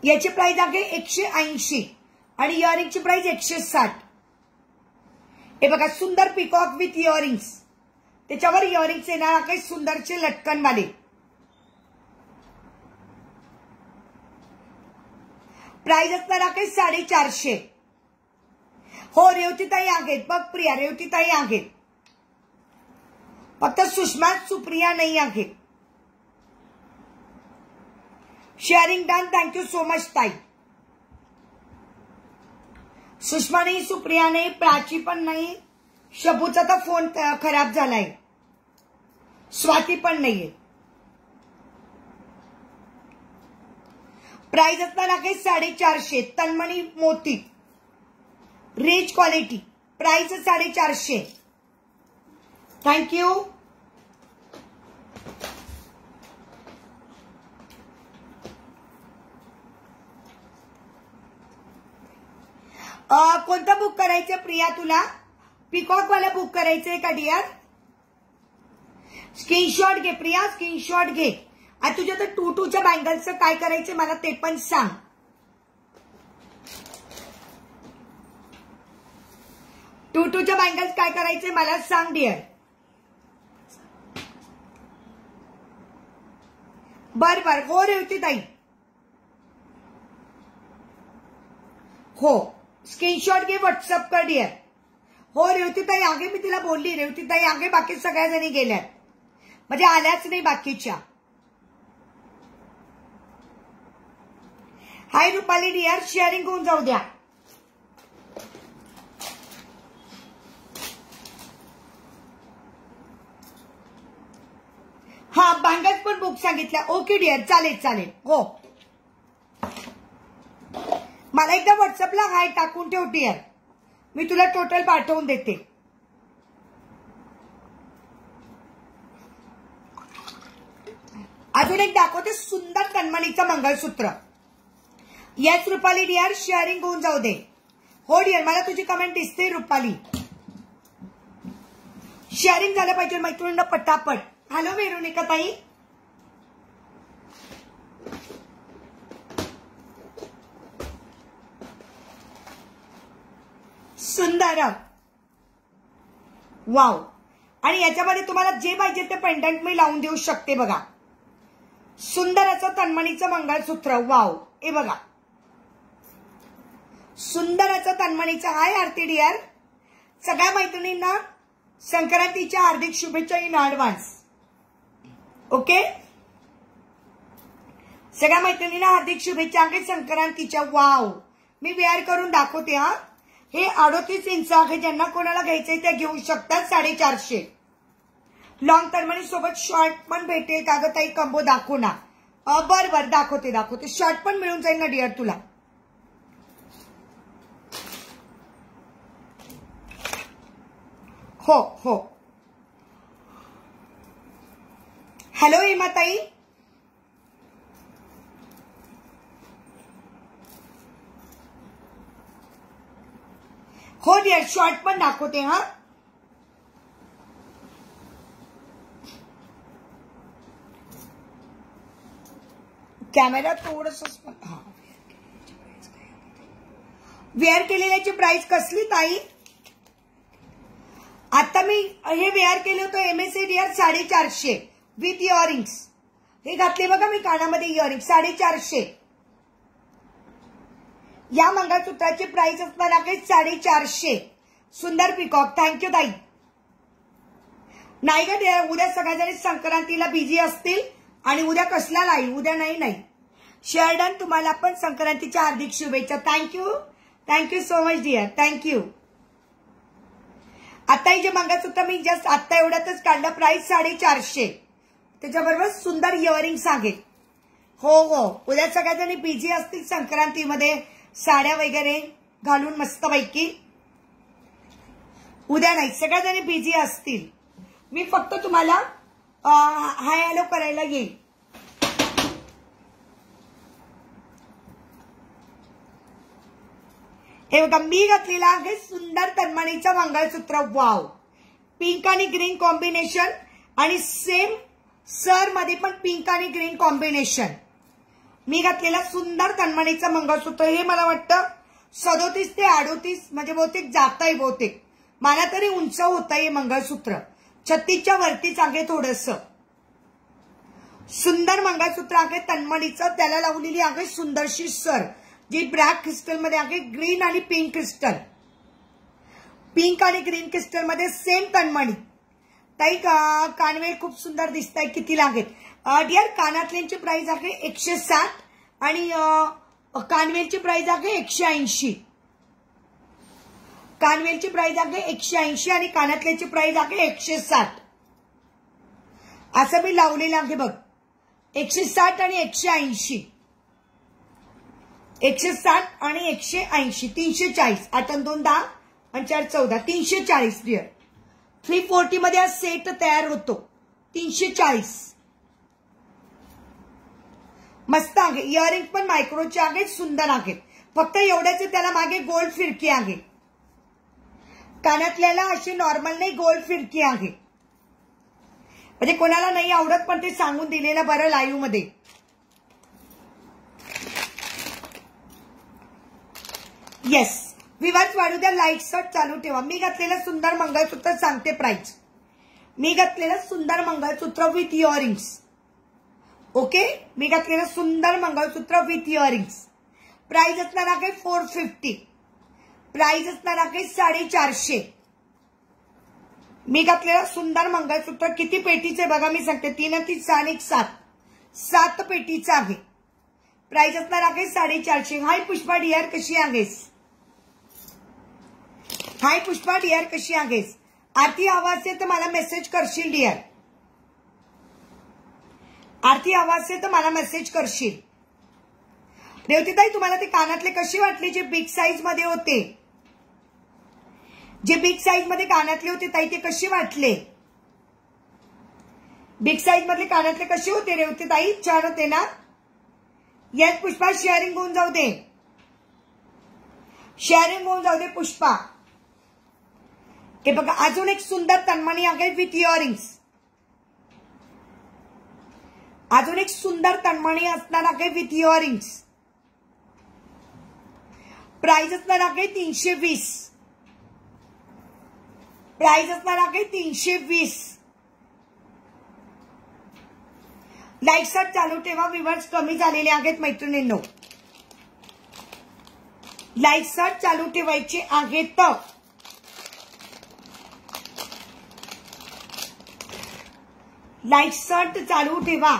Speaker 1: याची प्राइस आहे 180 आणि इयरिंगची प्राइस 160. हे बघा, सुंदर पिकॉक विथ इयरिंग्स. त्याच्यावर इयरिंग्स येणार आहे सुंदरचे लटकनवाले. प्राइस असणार आहे 450. हो रेवतीताई आहेत बघ प्रिया, रेवतीताई आहेत. फक्त सुषमा सुप्रिया नाही आहे. Sharing done. Thank you so much ताई. सुषमा नाही, सुप्रिया नाही, प्राची पण नाही. शबूचा तर फोन खराब झालाय. स्वाती पण नाहीये. प्राइस असणार आहे 450. तन्मणी मोती रिच क्वालिटी. प्राइस 450. थँक्यू. कोणतं बुक करायचं प्रिया तुला? पिकॉक वाला बुक करायचंय का डिअर? स्क्रीनशॉट घे प्रिया, स्क्रीनशॉट घे. आणि तुझ्या तर 2-2च्या बँगल्सचं काय करायचं मला ते पण सांग. 2-2च्या बँगल्स काय करायचे मला सांग डिअर. बर बर. हो रेवती ताई, हो स्क्रीनशॉट घे, व्हॉट्सअप कर डिअर. हो रेवतीताई आगे मी तिला बोलली, रेवतीताई आगे बाकी सगळ्या जणी गेल्या म्हणजे आल्याच नाही बाकीच्या. हाय रुपाली डिअर, शेअरिंग होऊन जाऊ द्या. हा बँगल्स पण बुक सांगितल्या. ओके डिअर, चालेल चालेल. हो मला एकदा व्हॉट्सअपला हाय टाकून ठेव डिअर, मी तुला टोटल पाठवून देते. अजून एक दाखवते सुंदर तन्मणीचं मंगळसूत्र. येस रुपाली डिअर, शेअरिंग होऊन जाऊ दे. हो डिअर, मला तुझी कमेंट दिसते रुपाली. शेअरिंग झालं पाहिजे मैत्रिणींना पटापट. हॅलो वेरुनिका ताई, सुंदर वाव. आणि याच्यामध्ये तुम्हाला जे पाहिजे ते पेंडंट मी लावून देऊ शकते बघा. सुंदर असं तन्मणीचं मंगळसूत्र. वाव, हे बघा सुंदर असं तन्मणीचं. हाय आरती डिअर, सगळ्या मैत्रिणींना संक्रांतीच्या हार्दिक शुभेच्छा इन ऍडव्हान्स. ओके, सगळ्या मैत्रिणींना हार्दिक शुभेच्छा आहे संक्रांतीच्या. वाव, मी वेअर करून दाखवते. हा हे 38 इंच आहे, ज्यांना कोणाला घ्यायचंय ते घेऊ शकतात. 450. लॉंग तन्मणी सोबत शॉर्ट पण भेटेल का ग ताई? कंबो दाखवू ना. बर बर दाखवते दाखवते. शॉर्ट पण मिळून जाईल ना डिअर तुला. हो हो. हॅलो हेमा ताई, हो डिअर शॉर्ट पण दाखवते. हा कॅमेरा थोडस वेअर केलेल्याची प्राइस कसली ताई? आता मी हे वेअर केलं होतं MSA डिअर 450 विथ इयरिंग्स. हे घातले बघा मी कानामध्ये इयरिंग 450. या मंगळसूत्राची प्राइस असणार आहे 450. सुंदर पिकॉक. थँक्यू ताई. नाही का उद्या सगळ्याजणी संक्रांतीला बिझी असतील आणि उद्या कसला लाईव्ह? उद्या नाही. शेअरडन, तुम्हाला पण संक्रांतीच्या हार्दिक शुभेच्छा. Thank you, thank you so much dear, thank you. आता हे जे मंगळसूत्र मी जस्ट आता एवढ्यातच काढलं, प्राइस 450. त्याच्याबरोबर सुंदर इयरिंग्स आहेत. हो हो, उद्या सगळ्याजणी बिझी असतील संक्रांतीमध्ये साड्या वगैरे घालून मस्तपैकी. उद्या नाही, सगळ्याजणी बिझी असतील. मी फक्त तुम्हाला हाय हॅलो करायला येईल. हे बघा मी घातलेला आहे सुंदर तन्मणीचं मंगळसूत्र. वाव, पिंक आणि ग्रीन कॉम्बिनेशन आणि सेम सर मध्ये पण पिंक आणि ग्रीन कॉम्बिनेशन. मी घातलेला सुंदर तन्मणीचं मंगळसूत्र. हे मला वाटतं 37 ते 38 म्हणजे बहुतेक जात आहे बहुतेक. मला तरी उंच होत आहे मंगळसूत्र. 36च्या वरतीच आहे थोडस. सुंदर मंगळसूत्र आहे तन्मणीचं. त्याला लावलेली आहे सुंदरशी सर, जी ब्लॅक क्रिस्टल मध्ये आहे. ग्रीन आणि पिंक क्रिस्टल, पिंक आणि ग्रीन क्रिस्टल मध्ये सेम तन्मणी. ताई कानवेल खूप सुंदर दिसत आहे. कितीला आहेत डिअर? कानातल्यांची प्राइस आहे 160 आणि कानवेलची प्राइस आहे 180. कानवेलची प्राइस आहे 180 आणि कानातल्याची प्राइस आहे 160. असं मी लावलेलं आहे बघ. 160 आणि 180, 160 आणि 180, 340. 8 आणि 2 10 आणि 4 14, 340 डिअर. 340 मध्ये हा सेट तयार होतो. 340 मस्त आहे. इयरिंग पण मायक्रोचे आहेत, सुंदर आहेत. फक्त एवढ्याचे त्याला मागे गोल्ड फिरकी आहे. कानातल्याला अशी नॉर्मल नाही, गोल फिरकी आहे. म्हणजे कोणाला नाही आवडत पण ते सांगून दिलेलं बरं लाईव्ह मध्ये. येस विवाच वाढू द्या. लाईट शर्ट चालू ठेवा. मी घातलेलं सुंदर मंगळसूत्र सांगते प्राइस. मी घातलेलं सुंदर मंगळसूत्र विथ इयरिंग्स. ओके, मी घातलेलं सुंदर मंगळसूत्र विथ इयरिंग्स. प्राइस असणार आहे 450. प्राइस असणार आहे 450. मी घातलेलं सुंदर मंगळसूत्र किती पेटीचे बघा मी सांगते. 3 आणि 3 6 आणि 1 7. 7 पेटीचं आहे. प्राइस असणार आहे 450. हाय पुष्पा डिअर कशी आहेस? हाय पुष्पा डिअर कशी आहेस? आरती आवाज आहे तर मला मेसेज करशील डिअर. आरती आवाज आहे तर मला मेसेज करशील. रेवतीताई तुम्हाला ते कानातले कशी वाटले जे बिग साईज मध्ये होते? जे बिग साईज मध्ये कानातले होते ताई ते कशी वाटले? बिग साईज मधले कानातले कसे होते रेवतीताई? छान होते ना? येस पुष्पा शेअरिंग होऊन जाऊ दे. शेअरिंग होऊन जाऊ दे पुष्पा. हे बघा अजून एक सुंदर तन्मणी आहे विथ इयरिंग्स. अजून एक सुंदर तन्मणी असणार आहे विथ इयरिंग्स. प्राइस असणार आहे 320. प्राइस असणार आहे 320. लाईट शॉट चालू ठेवा. व्ह्यूअर्स कमी झालेले आहेत मैत्रिणींनो. लाईट शॉट चालू ठेवायचे आहेत. लाईट शॉट चालू ठेवा.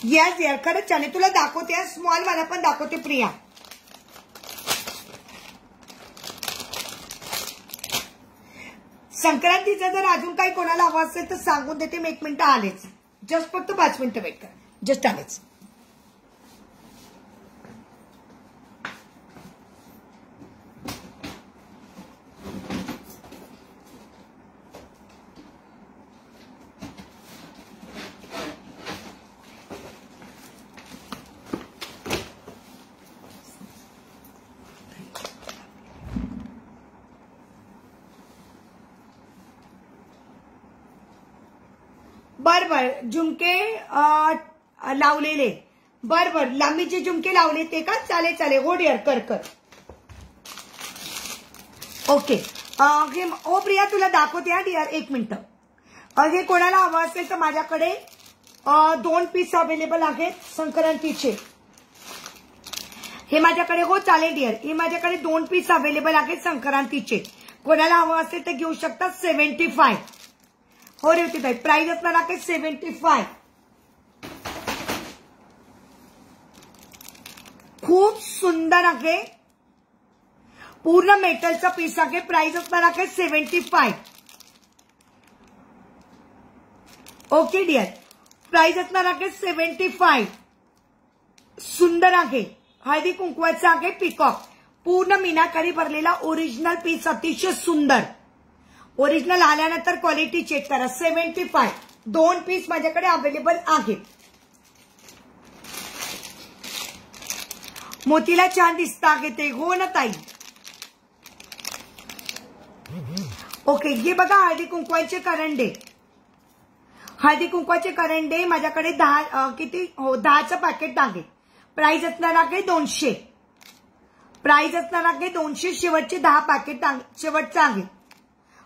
Speaker 1: येस यार खरंच छान आहे. तुला दाखवते स्मॉल मला पण दाखवते प्रिया. संक्रांतीचा जर अजून काही कोणाला हवा असेल तर सांगून देते मी. 1 मिनिट आलेच. जस्ट फक्त 5 मिनिटं वेट करा. जस्ट आलेच. बर झुमके लावलेले. बर लांबीचे झुमके लावले ते का? चालेल चालेल. हो डिअर कर कर. ओके ओ प्रिया तुला दाखवते हा डिअर. 1 मिनिट. हे कोणाला हवं असेल तर माझ्याकडे 2 पीस अवेलेबल आहेत संक्रांतीचे. हे माझ्याकडे हो चालेल डिअर. हे माझ्याकडे 2 पीस अवेलेबल आहेत संक्रांतीचे. कोणाला हवं असेल तर घेऊ शकता. 75. हो रेवती ताई प्राइस असणार आहे 75. खूप सुंदर आहे. पूर्ण मेटलचा पीस आहे. प्राइस असणार आहे 75. Okay dear. प्राइस असणार आहे 75. सुंदर आहे. हळदी कुंकवाचा आहे पिकॉक. पूर्ण मीनाकारी भरलेला ओरिजिनल पीस. अतिशय सुंदर. ओरिजिनल आल्यानंतर क्वालिटी चेक करा. 75. 2 पीस माझ्याकडे अवेलेबल आहेत. मोतीला छान दिसत आहे ते. हो ना ताई. ओके हे बघा हळदी कुंकवाचे करंडे. हळदी कुंकवाचे करंडे माझ्याकडे 10 किती हो 10चं पॅकेट आहे. प्राइस असणार आहे 200. प्राइस असणार आहे 200. शेवटचे 10 पॅकेट शेवटचं आहे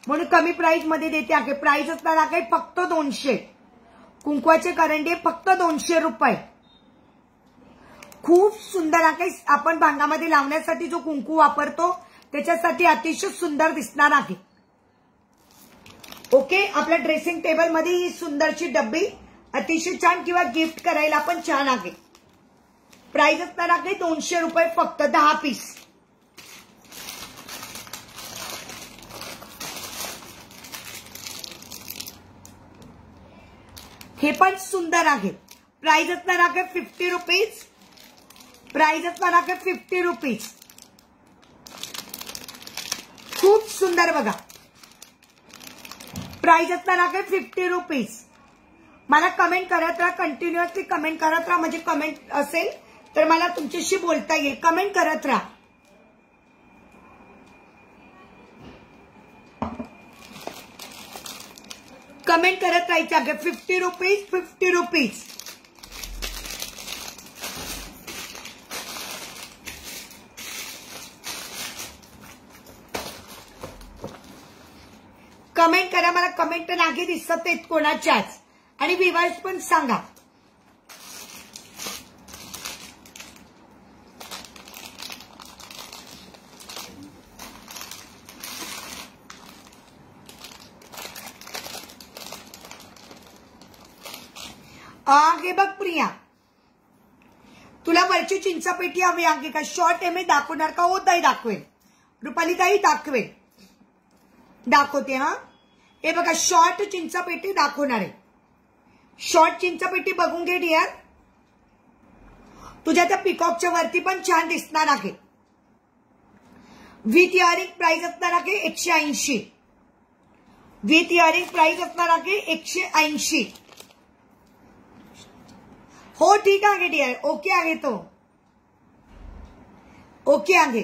Speaker 1: म्हणून कमी प्राइस मध्ये देते आहे. प्राइस असणार आहे फक्त 200. कुंकवाचे करंडे फक्त 200 रुपये. खूप सुंदर आहे. आपण भांगामध्ये लावण्यासाठी जो कुंकू वापरतो त्याच्यासाठी अतिशय सुंदर दिसणार आहे. ओके आपल्या ड्रेसिंग टेबल मध्ये ही सुंदरची डब्बी अतिशय छान किंवा गिफ्ट करायला पण छान आहे. प्राइस असणार आहे 200 रुपये फक्त 10 पीस. हे पण सुंदर आहे. प्राइस असणार आहे 50 रुपीज. प्राइस असणार आहे 50 रुपीज. खूप सुंदर बघा. प्राइस असणार आहे 50 रुपीज. मला कमेंट करत राहा. कंटिन्युअसली कमेंट करत राहा. म्हणजे कमेंट असेल तर मला तुमच्याशी बोलता येईल. कमेंट करत राहा. कमेंट करत राहायचं अगं. 50 रुपीज 50 रुपीज. कमेंट करा. मला कमेंट नागे दिसत आहेत कोणाच्याच. आणि विवास पण सांगा. हे बघ प्रिया, तुला वरची चिंचापेटी हवी आहे का? शॉर्ट एम दाखवणार का? हो ताई दाखवेल. रुपाली ताई दाखवेल. दाखवते हा. हे बघा शॉर्ट चिंचापेटी दाखवणार आहे. शॉर्ट चिंचापेटी बघून घे डिअर. तुझ्या त्या पिकॉकच्या वरती पण छान दिसणार आहे. विथ इयरिंग प्राइस असणार आहे 180. विथ इयरिंग प्राइस असणार आहे 180. हो ठीक आहे डिअर. ओके आहे तो. ओके आहे.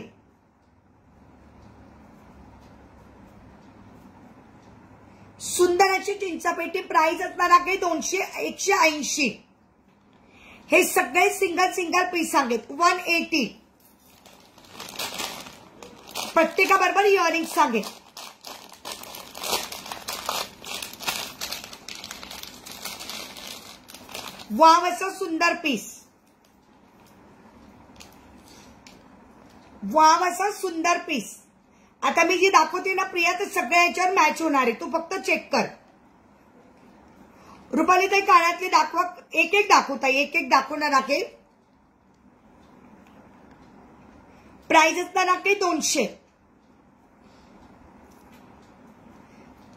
Speaker 1: सुंदर अशी चिंचापेटी प्राइस असणार आहे 180. हे सगळे सिंगल सिंगल पीस सांगेत. 180. प्रत्येकाबरोबर इयरिंग सांगेत. वाव असं सुंदर पीस. वाव असा सुंदर पीस. आता मी जी दाखवते ना प्रिया, तर सगळ्या याच्यावर मॅच होणार आहे. तू फक्त चेक कर. रुपाली ताई कानातले दाखवा. एक एक दाखवता. एक एक दाखवणार आहे. प्राइस असणार आहे 200.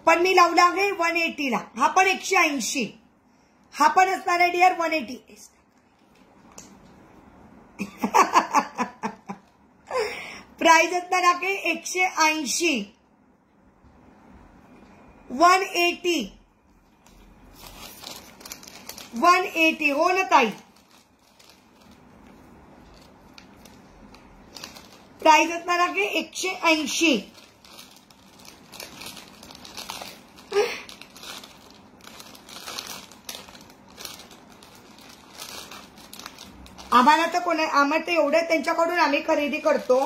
Speaker 1: पण मी लावला आहे 180 ला. हा पण 180. हा पण असणार आहे डिअर 180. प्राइस असणार आहे 180. 180. 180. हो ना ताई. प्राइस असणार आहे 180. आम्हाला तर आम्हाला तर एवढं त्यांच्याकडून आम्ही खरेदी करतो,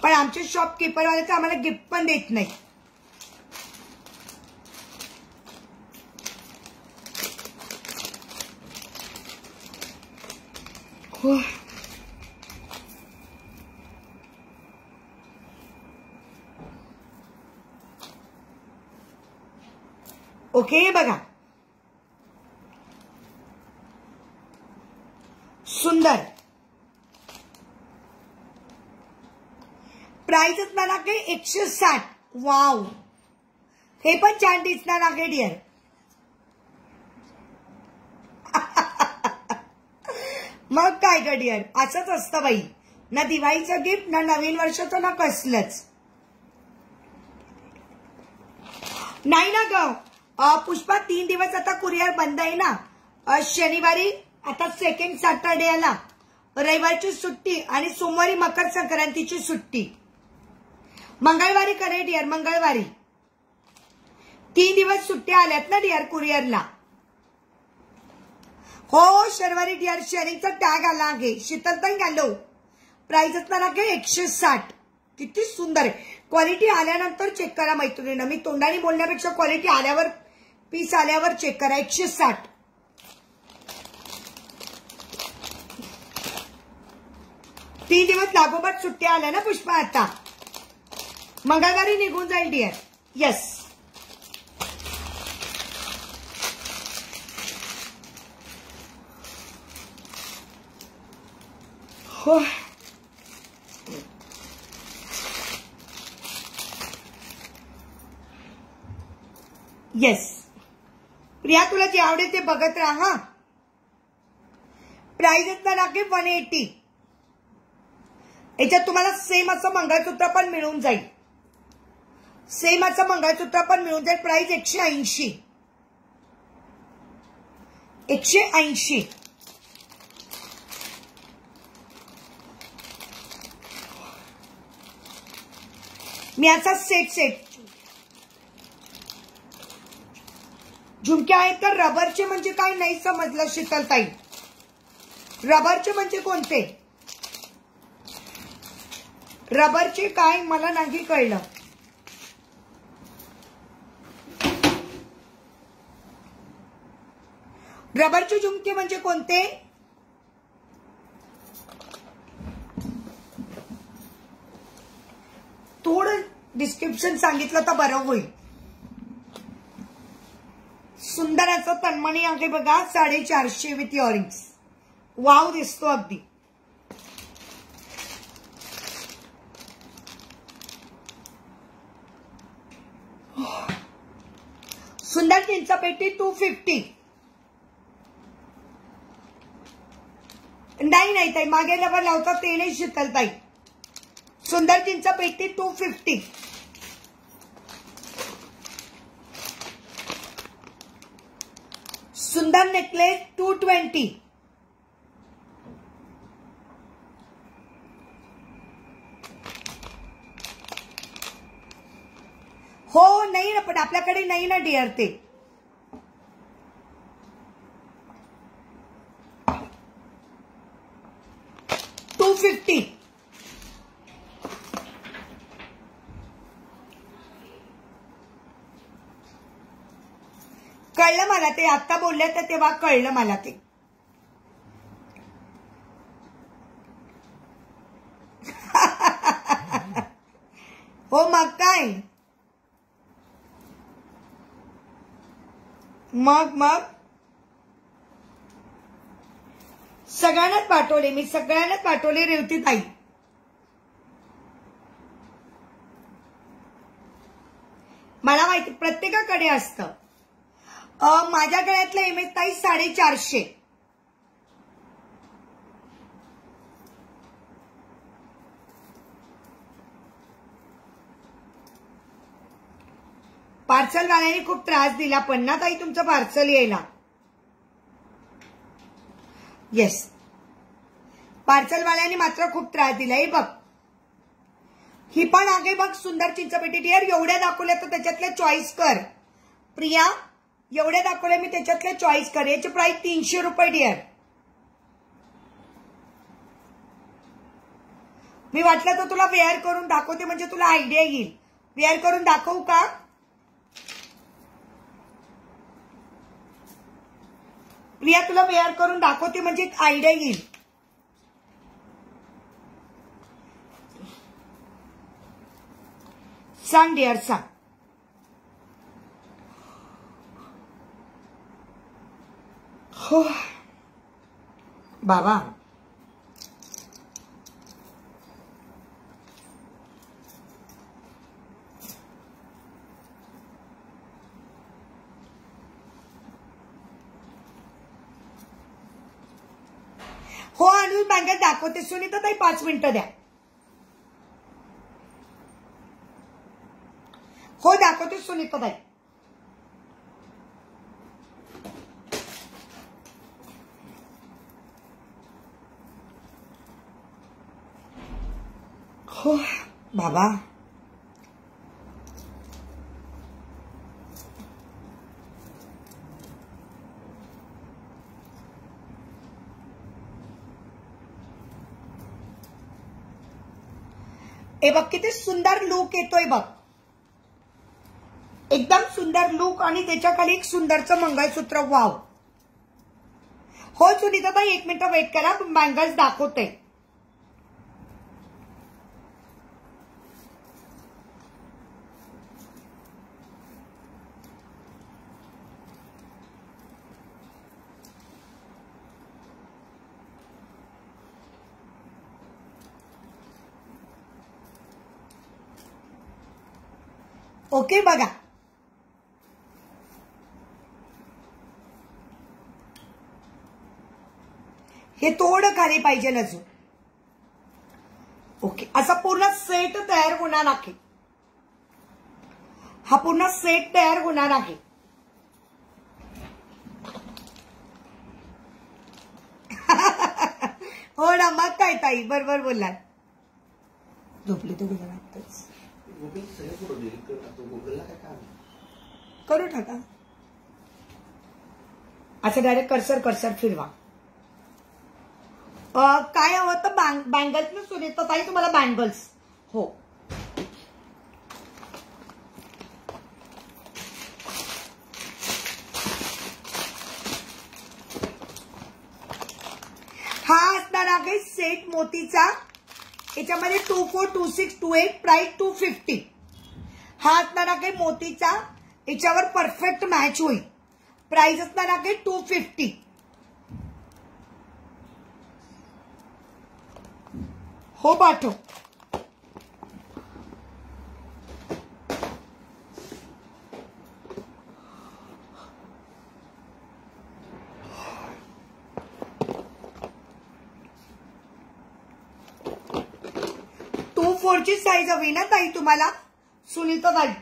Speaker 1: पण आमचे शॉपकीपर वाले तर आम्हाला गिफ्ट पण देत नाही. ओके बघा सुंदर. प्राइस असणार आहे 160. वाव. हे पण छान दिसणार आहे डिअर. मग काय ग डिअर, असंच असतं बाई. ना दिवाळीचं गिफ्ट, ना नवीन वर्षाचं, ना कसलंच नाही ना ग. पुष्पा 3 दिवस आता कुरिअर बंद आहे ना. शनिवारी आता सेकंड सॅटर्डे आला, रविवारची सुट्टी आणि सोमवारी मकर संक्रांतीची सुट्टी. मंगळवारी करे डिअर. मंगळवारी 3 दिवस सुट्ट्या आल्यात ना डिअर कुरिअरला. हो शनिवारी डिअर शेअरिंगचा टॅग आला आहे. शीतलताई घालो. प्राइस असणार आहे 160. किती सुंदर आहे. क्वालिटी आल्यानंतर चेक करा मैत्रिणींना. मी तोंडाने बोलण्यापेक्षा क्वालिटी आल्यावर, पीस आल्यावर चेक करा. 160. तीन दिवस लागोपाठ सुट्ट्या आल्या ना पुष्पा. आता मंगळवारी निघून जाईल डिअर. येस. हो येस. प्रिया तुला जे आवडेल ते बघत राहा. प्राइस असणार आहे 180. याच्यात तुम्हाला सेम असं मंगळसूत्र पण मिळून जाईल. सेम असं मंगळसूत्र पण मिळून जाईल. प्राइस 180. 180. मी असा सेट झुमके आहेत तर रबरचे म्हणजे काय नाही समजलं शीतलताई. रबरचे म्हणजे कोणते? रबरचे काय मला नाही कळलं. रबरचे झुमके म्हणजे कोणते? थोडं डिस्क्रिप्शन सांगितलं तर बरं होईल. सुंदर असं तन्मणी आहे बघा, 450 विथ इयरिंग्स. वाव दिसतो अगदी. सुंदर चिंचापेटी 250. नाही ताई, मागे रबर लावता ते नाही शीतलताई. सुंदर चिंचापेटी 250. सुंदर नेकलेस 220. हो नाही ना, पण आपल्याकडे नाही ना डिअर ते. $250. कळलं मला ते, आता बोलले तर तेव्हा कळलं मला ते. हो मग काय, मग सगळ्यांनाच पाठवले मी, सगळ्यांनाच पाठवले रेवती ताई. मला माहिती प्रत्येकाकडे असतं. माझ्या गळ्यातलं एमएस ताई 450. पार्सलवाल्याने खूप त्रास दिला पण ना ताई तुमचं पार्सल यायला. येस, पार्सलवाल्याने मात्र खूप त्रास दिला. हे बघ, ही पण आगे बघ सुंदर चिंचपेटी डिअर. एवढ्या दाखवल्या तर त्याच्यातले चॉईस कर प्रिया. एवढे दाखवले मी त्याच्यातले चॉईस कर. याची प्राइस 300 रुपये डिअर. मी वाटलं तर तुला वेअर करून दाखवते म्हणजे तुला आयडिया येईल. वेअर करून दाखवू का? प्रिया तुला वेअर करून दाखवते म्हणजे आयडिया येईल. सांग डिअर सांग. हो बाबा, हो अनुज बँकेत दाखवते. सुनीता ताई 5 मिनिटं द्या. हो दाखवते सुनीता ताई. हो बाबा, हे बघ किती सुंदर लुक येतोय बघ. एकदम सुंदर लुक आणि त्याच्या खाली एक सुंदरचं मंगळसूत्र. वाव. हो सुनीता ताई 1 मिनिट वेट करा, बँगल्स दाखवते. ओके बघा, हे थोडं खाली पाहिजे अजून. ओके, असा पूर्ण सेट तयार होणार आहे. हा पूर्ण सेट तयार होणार आहे. हो ना, मग काय ताई बरोबर बोललात. झोपली तो गेला आत्ताच. करू टाका. असं डायरेक्ट कर्सर कर्सर फिरवा. काय हवं तर बँगल्स ना सुनीता ताई तुम्हाला बँगल्स. हो हा असणार आहे सेट मोतीचा. याच्यामध्ये 242628 प्राइस 250. हा असणार आहे मोतीचा. याच्यावर परफेक्ट मॅच होईल. प्राइस असणार आहे 250. हो पाठव. टू 4 ची साईज हवी ना ताई तुम्हाला सुनीता ताई.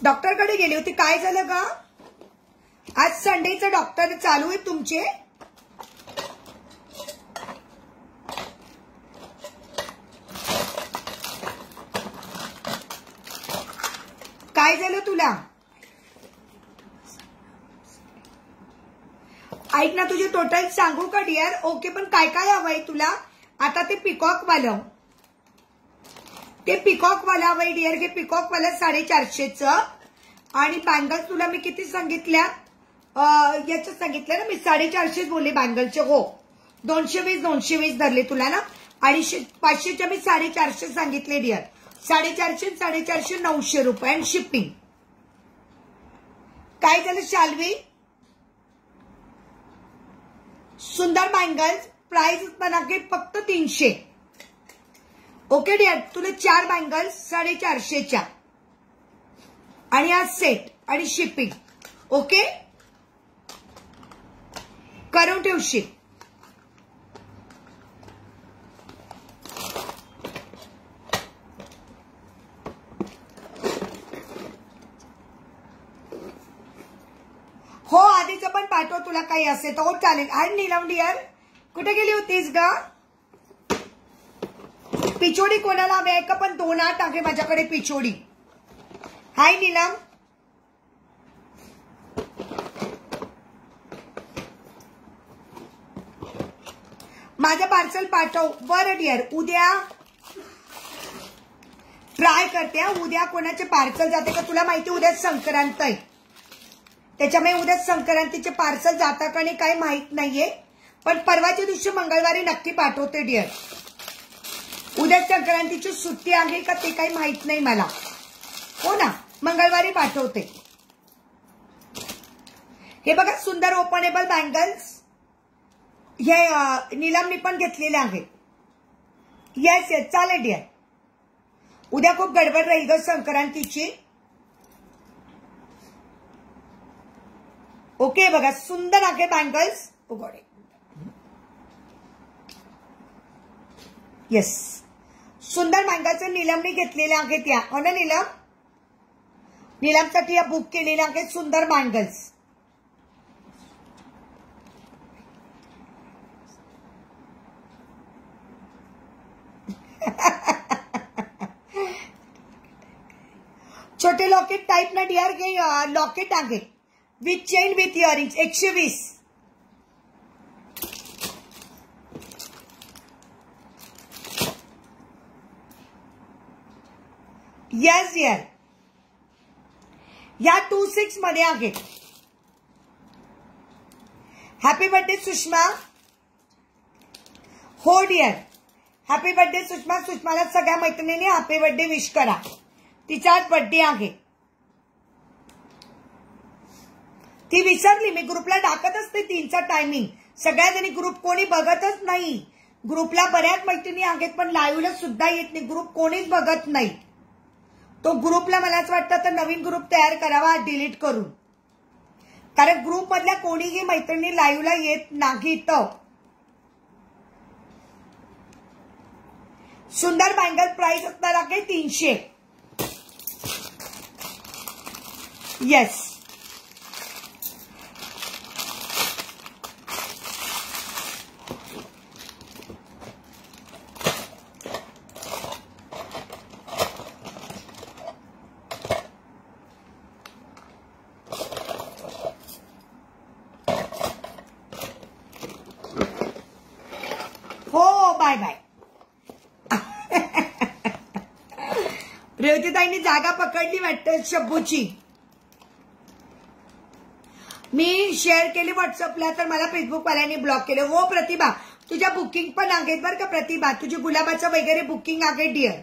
Speaker 1: डॉक्टरकडे गेली होती काय झालं का? आज संडेचं डॉक्टर चालू आहे तुमचे. काय झालं तुला? ऐक ना तुझे टोटल सांगू का डिअर. ओके पण काय काय हवंय तुला? आता ते पिकॉक वालं. ते पिकॉक वाला हवंय डिअर. हे पिकॉक वाला 450च. आणि बँगल्स तुला मी किती सांगितल्या? याच्यात सांगितलं ना मी 450 बोलले बँगलचे. हो 220 धरले तुला ना. 500च्या मी 450 सांगितले डिअर. 450 900 रुपये आणि शिपिंग. काय झालं शाल्वी? सुंदर बँगल्स प्राइस असताना फक्त 300. ओके डिअर तुला 4 बँगल्स 450च्या आणि आज सेट आणि शिपिंग. ओके करून ठेवशील. हो आधीचं पण पाठव तुला काही असेल तर. हो चालेल. आणि नीलम डिअर कुठे गेली होतीस ग? पिचोडी कोणाला हवी आहे का? पण 2-8 आहे माझ्याकडे पिचोडी. हाय नीलम. माझं पार्सल पाठव. बरं डिअर उद्या ट्राय करते. उद्या कोणाचे पार्सल जाते का? तुला माहिती उद्या संक्रांत आहे त्याच्यामुळे उद्या संक्रांतीचे पार्सल जातात का नाही काही माहित नाहीये. पण परवाच्या दिवशी मंगळवारी नक्की पाठवते डिअर. उद्या संक्रांतीची सुट्टी आहे का ते काही माहित नाही मला. हो ना मंगळवारी पाठवते. हे बघा सुंदर ओपनेबल बँगल्स. हे नीलमनी पण घेतलेले आहे. येस येस चालेल डिअर. उद्या खूप गडबड राहील ग संक्रांतीची. ओके बघा सुंदर आहे बँगल्स. उघडे येस सुंदर बँगल्स नीलमने घेतलेल्या आहेत या. हो ना नीलम. नीलमसाठी या बुक केलेल्या आहेत सुंदर बँगल्स. छोटे लॉकेट टाइप ना डिअर हे लॉकेट आहे with chain with earrings 120. Yes dear या 26 मध्ये आहे. Happy birthday Sushma. हो डिअर हॅपी बर्थडे सुषमा. सुषमाला सगळ्या मैत्रिणींनी हॅपी बर्थडे विश करा. तिचा आज बर्थडे आहे. ती विसरली. मी ग्रुपला टाकत असते 3चा टायमिंग. सगळ्या जणी ग्रुप कोणी बघतच नाही. ग्रुपला बऱ्याच मैत्रिणी आहेत पण लाईव्हला सुद्धा येत नाही. ग्रुप कोणीच बघत नाही. तो ग्रुपला मलाच वाटतं तर नवीन ग्रुप तयार करावा डिलीट करून. कारण ग्रुप मधल्या कोणीही मैत्रिणी लाईव्हला येत नाहीत. सुंदर बँगल प्राइस असणार आहे 300. येस हो बाय बाय. रेवतीताईंनी जागा पकडली वाटतं शब्बूची. मी शेअर केली व्हॉट्सअपला तर मला फेसबुकवाल्यांनी ब्लॉक केले. हो प्रतिभा, तुझ्या बुकिंग पण आहेत बरं का प्रतिभा, तुझी गुलाबाचं वगैरे बुकिंग आहे डिअर.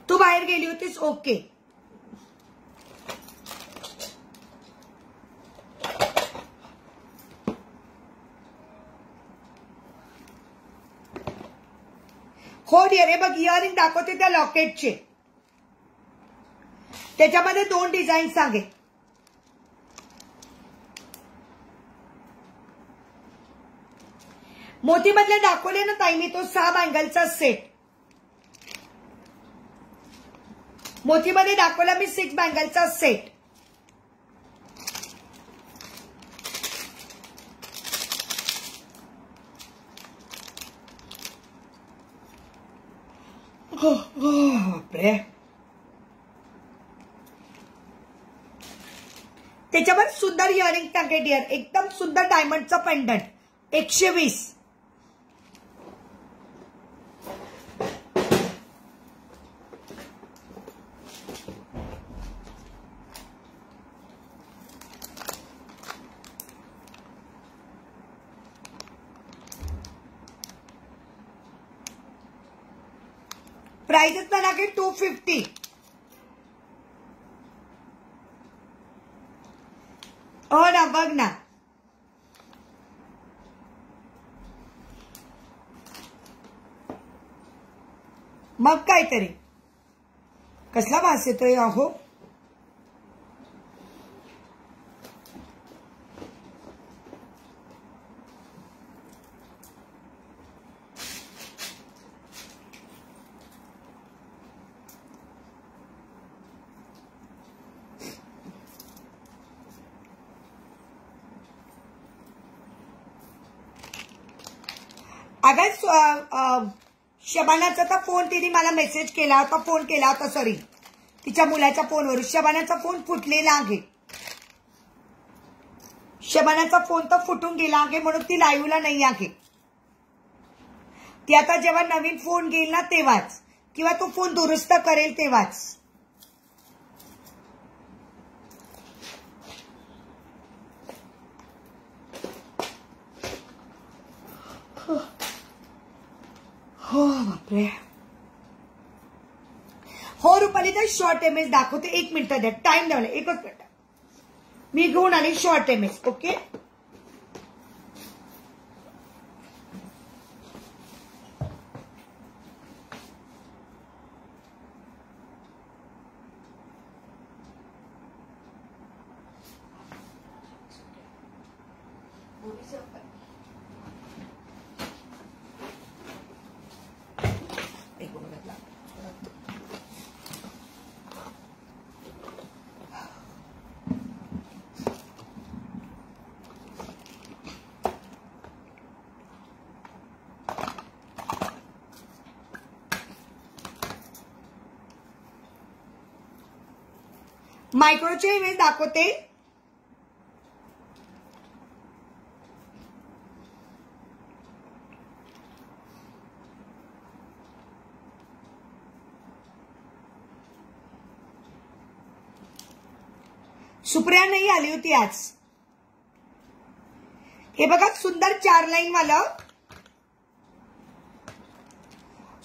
Speaker 1: तू बाहेर गेली होतीस. ओके. हो डिअर. हे बघ इयरिंग दाखवते त्या लॉकेटचे. त्याच्यामध्ये 2 डिझाईन्स आहेत. मोतीमधले दाखवले ना ताई मी, तो 6 बँगलचा सेट. मोतीमध्ये दाखवला मी 6 बँगलचा सेट. बापरे. त्याच्यावर सुंदर इयरिंग टाके डिअर, एकदम सुंदर डायमंडचा पेंडंट 120. प्राइस ना की 250. हो ना बघ ना. मग काहीतरी कसला वास येतोय अहो. अगं शबानाचा तर फोन तिने मला मेसेज केला होता, फोन केला होता सॉरी तिच्या मुलाच्या फोनवर. शबानाचा फोन फुटलेला आहे. शबानाचा फोन तर फुटून गेला आहे म्हणून ती लाईव्हला नाही आहे. ती आता जेव्हा नवीन फोन घेईल ना तेव्हाच, किंवा तो फोन दुरुस्त करेल तेव्हाच. हो बापरे. हो रुपाली तर शॉर्ट एमएस दाखवते. 1 मिनिट द्या, टाइम द्यावला 1 मिनिट. मी घेऊन आली शॉर्ट एमएस. ओके. मायक्रोचे इमेज दाखवते. सुप्रिया नाही आली होती आज. हे बघा सुंदर 4 लाईन वालं,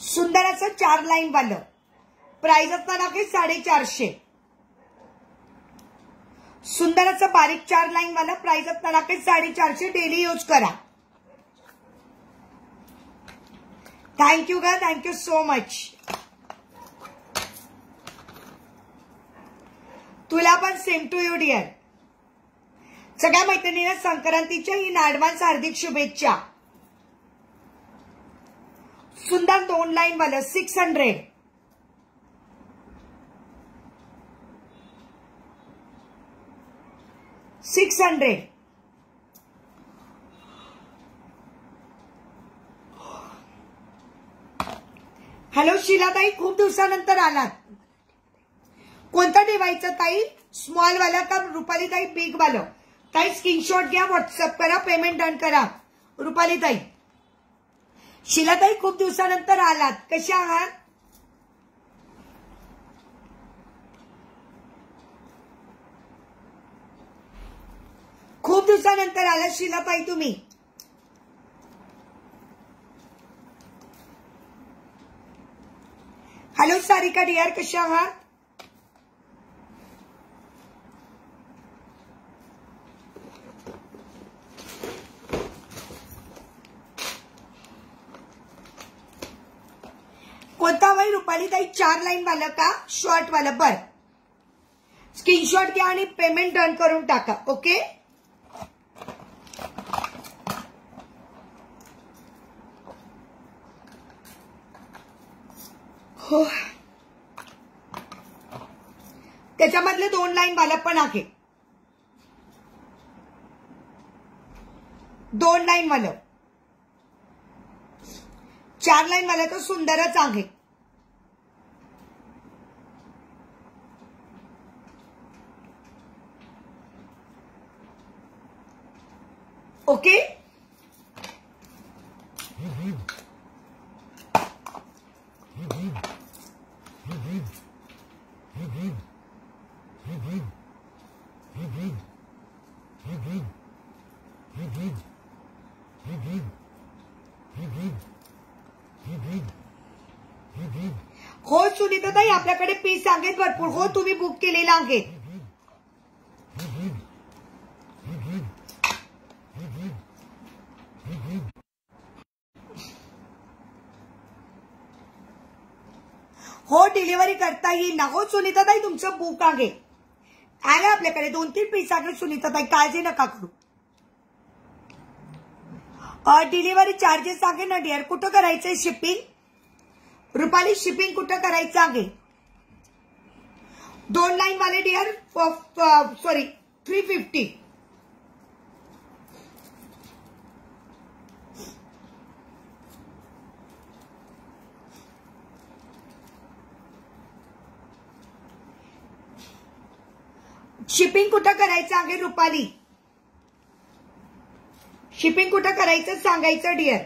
Speaker 1: सुंदर असं 4 लाईन वालं. प्राइस असणार आहे 450. सुंदर असं बारीक 4 लाईन वाला. प्राइस असणार आहे 450. डेली यूज करा. थँक्यू गा, थँक्यू सो मच. तुला पण सेम टू यू डिअर. सगळ्या मैत्रिणींना संक्रांतीच्या ही ऍडव्हान्स हार्दिक शुभेच्छा. सुंदर 2 लाईन वाला 600. हॅलो शीलाताई, खूप दिवसानंतर आलात. कोणता ठेवायचं ताई, स्मॉल वाला का रुपाली ताई बिग वाला? ताई स्क्रीनशॉट घ्या, व्हॉट्सअप करा, पेमेंट डन करा. रुपाली ताई, शिलाताई खूप दिवसानंतर आलात, कशा आहात? खूप दिवसानंतर आलात शिलाताई तुम्ही. हॅलो सारिका डियर, कशा आहात? कोणता वय रुपाली ताई? 4 लाईन वाला का शॉर्ट वाला? बर, स्क्रीनशॉट घ्या आणि पेमेंट डन करून टाका. ओके, हो, त्याच्यामधले 2 लाईन वाला पण आहे. 2 लाईन वाला, 4 लाईन वाला तर सुंदरच आहे. ओके, हो सुनीता ताई, आपल्याकडे पीस आहेत भरपूर. हो, तुम्ही बुक केलेला आहे. हो, डिलिव्हरी करता येईल ना. हो सुनीता ताई, तुमचं बुक आहे, आलं आपल्याकडे. 2-3 पीस आहे सुनीता ताई, काळजी नका करू. डिलिव्हरी चार्जेस आहे ना डिअर. कुठं करायचंय शिपिंग? रुपाली, शिपिंग कुठं करायचं आहे? 2 लाईन वाले डिअर, सॉरी 350. शिपिंग कुठं करायचं आहे रुपाली? शिपिंग कुठं करायचं सांगायचं डिअर.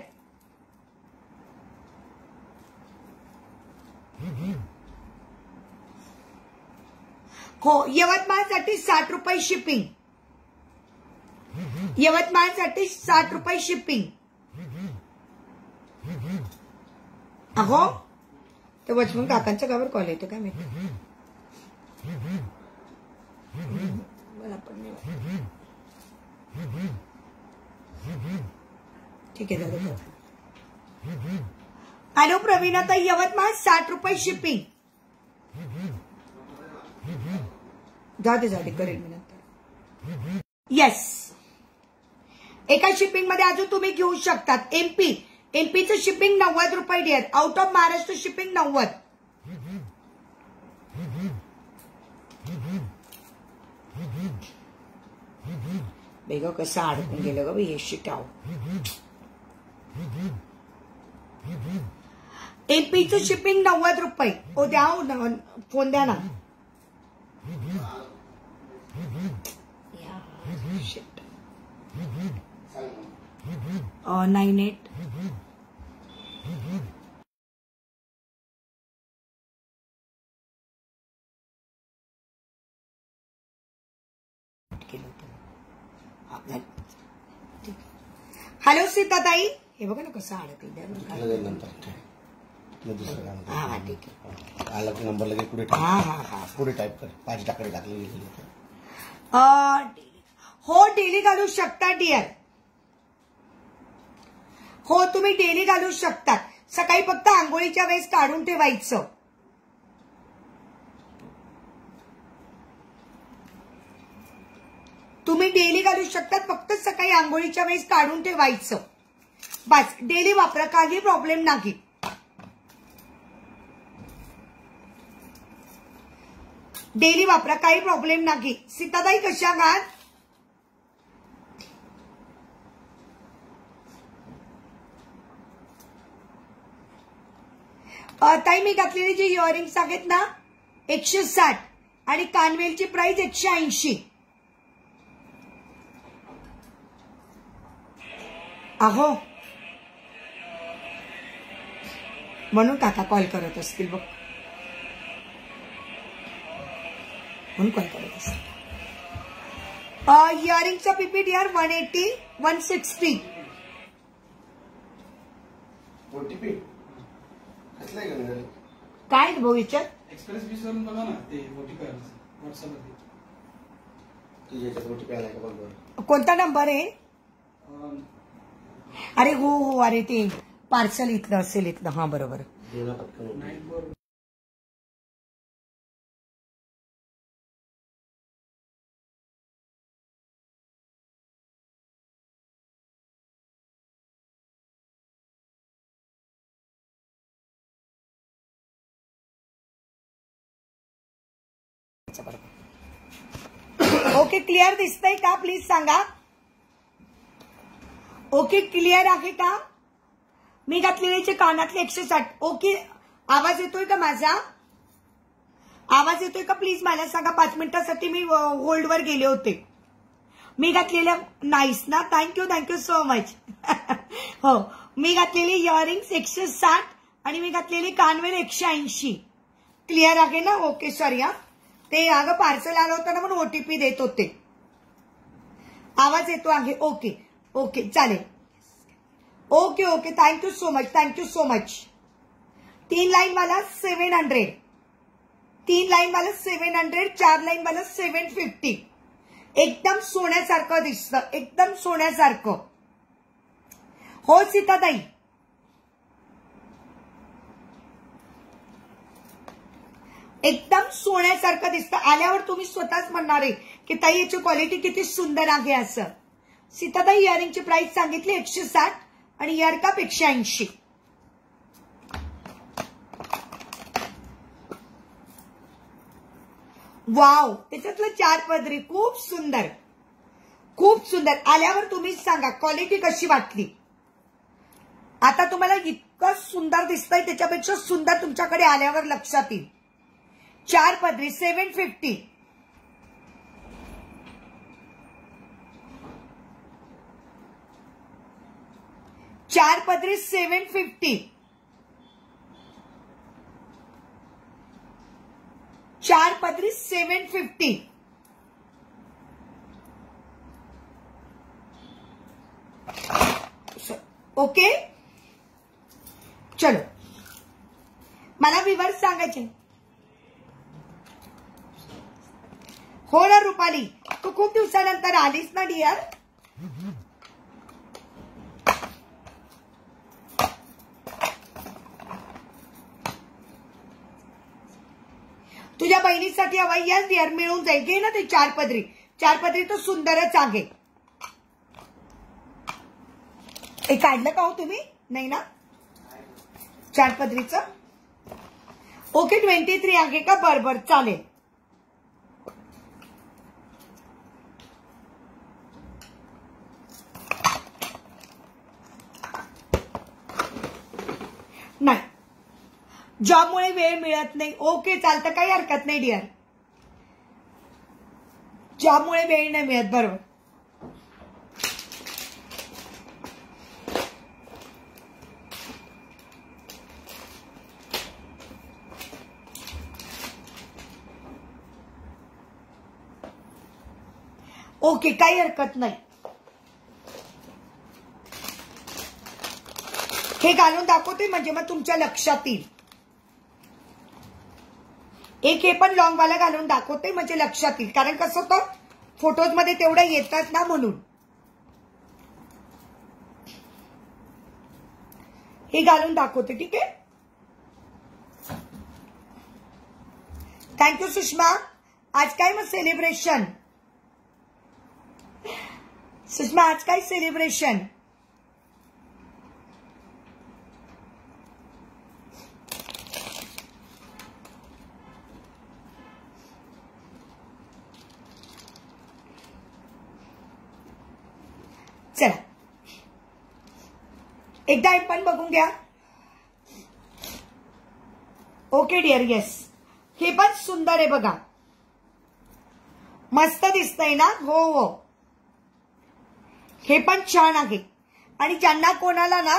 Speaker 1: हो, यवतमाळसाठी 60 रुपये शिपिंग. यवतमाळसाठी 60 रुपये शिपिंग. अहो, तर वचमन काकांच्या गावावर कॉल येतो काय माहिती. मला पण नाही. ठीक आहे दादा. हॅलो प्रवीणा, यवतमाळ 60 रुपये शिपिंग. जाते करेल मी नंतर. येस, एका शिपिंग मध्ये अजून तुम्ही घेऊ शकतात. एमपीचं शिपिंग 90 रुपये dear. Out of Maharashtra shipping 90. बेगा कसं अडकून गेलं ग हे शिटाव. एमपीचं शिपिंग 90 रुपये. ओ द्या, फोन द्या ना. शिट. 98 हॅलो सीताताई, हे बघा ना कसं अडकलं. हा ठीक आहे.
Speaker 2: आला नंबर लगे पुढे पुढे टाईप कर. 5 टाकडे टाकले.
Speaker 1: हो, डेली घालू शकता डिअर. हो, तुम्ही डेली घालू शकतात. सकाळी फक्त आंघोळीच्या वेळेस काढून ठेवायचं. तुम्ही डेली घालू शकतात, फक्त सकाळी आंघोळीच्या वेळेस काढून ठेवायचं. बस, डेली वापरा, काही प्रॉब्लेम नाही. डेली वापरा, काही प्रॉब्लेम नाही. सीताताई कशा आहात? ताई, मी घातलेली जी इयरिंग्स आहेत ना 160 आणि कानवेलची प्राइस 180. अहो म्हणून काका कॉल करत असतील बघ, म्हणून कॉल करत असतील. इयरिंगचा पीपी डिअर 180 160.
Speaker 2: ओटीपी कसला आहे
Speaker 1: काय भाऊ विचार
Speaker 3: एक्सप्रेस बीस वरून बघा ना ते ओटीपी आलं व्हॉट्सअपवरती.
Speaker 2: तुझ्याच्यात ओटीपी आलाय का बघ.
Speaker 1: कोणता नंबर आहे? अरे हो हो, अरे ते पार्सल इथलं असेल, इथलं. हा बरोबर.
Speaker 2: देना पटकन.
Speaker 3: 94.
Speaker 1: ओके, क्लिअर दिसतंय का? प्लीज सांगा. ओके, क्लिअर आहे का? मी घातलेले कानातले 160. ओके, आवाज येतोय का माझा? आवाज येतोय का? प्लीज मला सांगा. 5 मिनिटासाठी मी होल्डवर गेले होते. मी घातलेल्या नाईस ना, थँक्यू सो मच. हो, मी घातलेली इयरिंग्स 160 आणि मी घातलेली कानवेल 180. क्लिअर आहे ना? ओके, सॉरी हा. ते अगं पार्सल आलं होतं ना म्हणून ओटीपी देत होते. आवाज येतो आहे. ओके ओके, चालेल. Okay okay, thank you so much. 3 line वाला 700, 3 लाईन वाला 700, 4 लाईन वाला 750. एकदम सोन्यासारखं दिसतं, एकदम सोन्यासारखं. हो सीताताई, एकदम सोन्यासारखं दिसतं. आल्यावर तुम्ही स्वतःच म्हणणार आहे की ताई याची क्वालिटी किती सुंदर आहे असं. सीताताई, इयरिंगची प्राइस सांगितली 160 आणि इयर कप 180. वाव, त्याच्यातलं 4 पदरी खूप सुंदर, खूप सुंदर. आल्यावर तुम्हीच सांगा क्वालिटी कशी वाटली. आता तुम्हाला इतकं सुंदर दिसतंय, त्याच्यापेक्षा सुंदर तुमच्याकडे आल्यावर लक्षात येईल. 4 पदरी 750. चार पदरी 750. 4 पदरी 750. ओके, चलो. मला विवर्स सांगायचे. हो ना रुपाली, तू खूप दिवसानंतर आलीस ना डिअर. तुझ्या बहिणीसाठी हवाई याच डिअर, मिळून जाईल. घे ना ते 4 पदरी. 4 पदरी तो सुंदरच आहे. हे काढलं का हो तुम्ही? नाही ना 4 पदरीचं. ओके, 23 आहे का? बरोबर, चालेल. नाही, जॉबमुळे वेळ मिळत नाही. ओके, चालतं, काही हरकत नाही डिअर. जॉबमुळे वेळ नाही मिळत, बरोबर. ओके, काही हरकत नाही. हे घालून दाखवते म्हणजे मग तुमच्या लक्षात येईल. एक हे पण लॉंग वाला घालून दाखवते म्हणजे लक्षात येईल. कारण कसं होतं, फोटोज मध्ये तेवढं येतात ना, म्हणून. हे घालून दाखवते, ठीक आहे. थँक्यू सुषमा. आज काय मग सेलिब्रेशन? सुषमा, आज काय सेलिब्रेशन? चला, एकदा हे पण बघून घ्या. Okay dear, yes. हे पण सुंदर आहे बघा, मस्त दिसतंय ना. हो हो, हे पण छान आहे. आणि ज्यांना कोणाला ना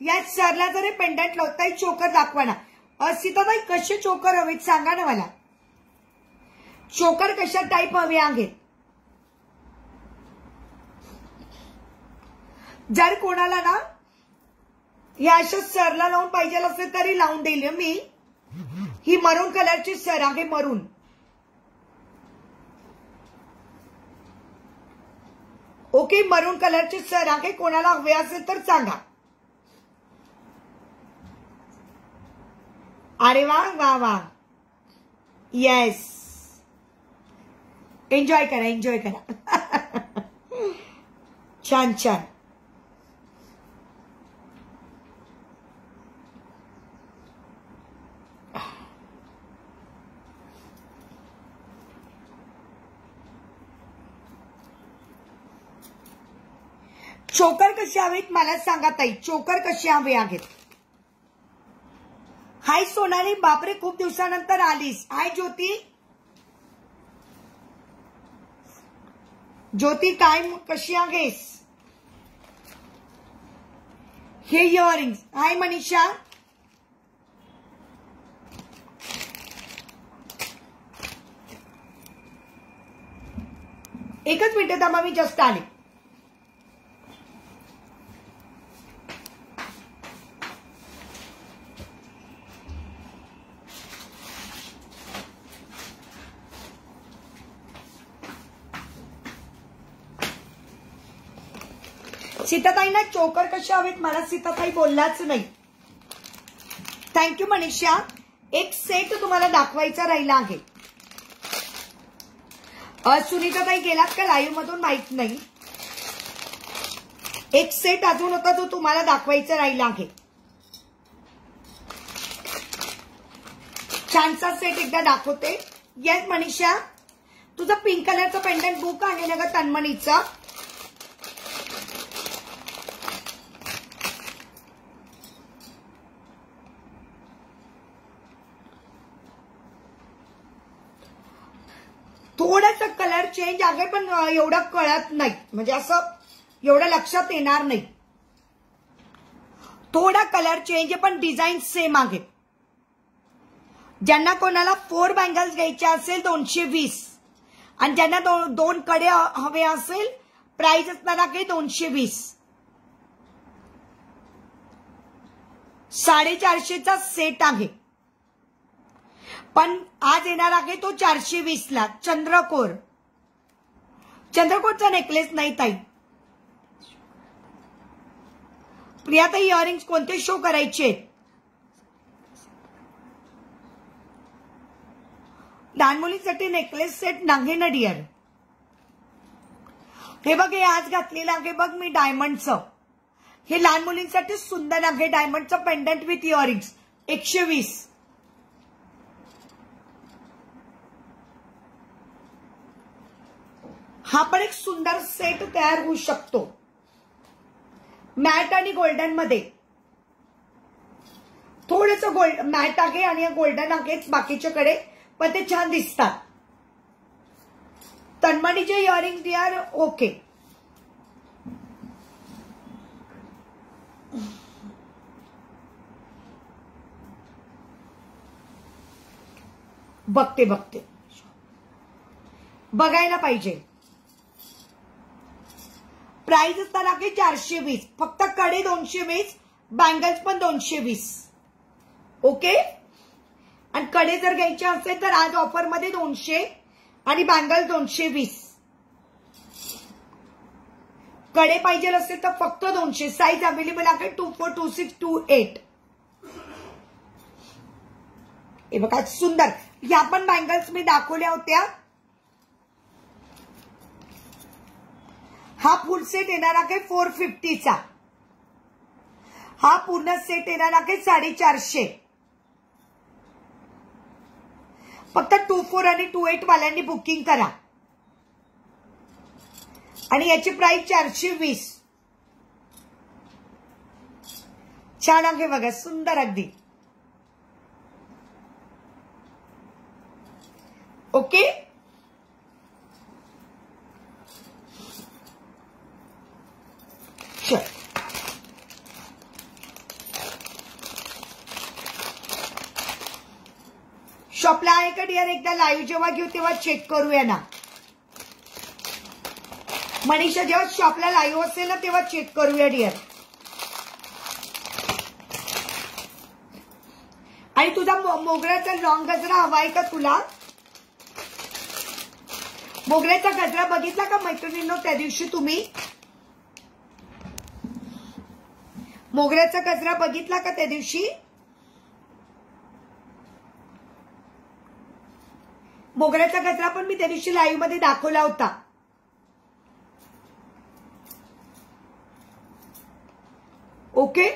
Speaker 1: या सरला जरी पेंडंट लावताय चोकर दाखवा ना. सीताबाई कसे चोकर हवेत सांगा ना मला. चोकर कशा टाईप हवे आहेत. जर कोणाला ना या अशा सरला लावून पाहिजे असेल तरी लावून देईल मी. ही मरून कलरची सर आहे मरून. ओके मरून कलरची सर आहे. कोणाला हवे असेल तर सांगा. अरे वा वा वा. येस एन्जॉय करा एन्जॉय करा. छान छान. चोकर कसे हवेत मला सांगा ताई. चोकर कसे हवे आहेत. हाय सोनाली बापरे खूप दिवसानंतर आलीस. हाय ज्योती. ज्योती काय कशी आहेस. हे इयरिंग्स. हाय मनीषा. एकच मिनिट थांबा मी जस्ट आले. सीताताईंना चोकर कशा हवेत मला सीताताई बोललाच नाही. थँक्यू मनीषा. एक सेट तुम्हाला दाखवायचा राहिला आहे. सुनीताताई गेलात का लाईव्ह मधून माहित नाही. एक सेट अजून होता जो तुम्हाला दाखवायचा राहिला आहे. छानसा सेट एकदा दाखवते. येस मनीषा तुझं पिंक कलरचं पेंडंट बुक आहे ना ग तन्मणीचं. थोडंसं कलर चेंज आहे पण एवढं कळत नाही. म्हणजे असं एवढं लक्षात येणार नाही. थोडा कलर चेंज आहे पण डिझाईन सेम आहे. ज्यांना कोणाला 4 बँगल्स घ्यायच्या असेल 220 आणि ज्यांना दोन कडे हवे असेल प्राइस असणार आहे 220. 450चा सेट आहे पण आज येणार आहे तो 420 ला. चंद्रकोरचा नेकलेस नाही ताई. प्रियाताई इयरिंग्स कोणते शो करायचे. लहान मुलीसाठी नेकलेस सेट नाही ना डिअर. हे बघ हे आज घातलेलं आहे बघ मी डायमंडचं. हे लहान मुलींसाठी सुंदर आहे. डायमंडचं पेंडंट विथ इयरिंग्स 120. हा पण एक सुंदर सेट तयार होऊ शकतो. मॅट आणि गोल्डन मध्ये. थोडंसं गोल्ड मॅट आहे आणि गोल्डन आहेच बाकीच्याकडे पण ते छान दिसतात. तन्मणीचे इयरिंग डिअर ओके. बघते बघायला पाहिजे. प्राइस असणार आहे 420. फक्त कडे 220 बँगल्स पण 220. ओके. आणि कडे जर घ्यायचे असेल तर आज ऑफर मध्ये 200 आणि बँगल 220. कडे पाहिजे असेल तर फक्त 200. साईज अवेलेबल आहे 24, 26, 28. हे बघा सुंदर. या पण बँगल्स मी दाखवल्या होत्या. हा फुल सेट येणार आहे 450चा. हा पूर्ण सेट येणार आहे 450. फक्त 24 आणि 28 वाल्यांनी बुकिंग करा. आणि याची प्राइस 420. छान आहे बघा सुंदर अगदी. ओके. चल शॉपला आहे का डिअर? एकदा लाईव्ह जेव्हा घेऊ तेव्हा चेक करूया ना. मनीषा जेव्हा शॉपला लाईव्ह असेल ना तेव्हा चेक करूया डिअर. आणि तुझा मोगऱ्याचा लॉंग गजरा हवाय का तुला? मोगऱ्याचा गजरा बघितला का मैत्रिणींनो त्या दिवशी तुम्ही? मोगऱ्याचा गजरा बघितला का त्या दिवशी? मोगऱ्याचा गजरा पण मी त्या दिवशी लाईव्ह मध्ये दाखवला होता. ओके.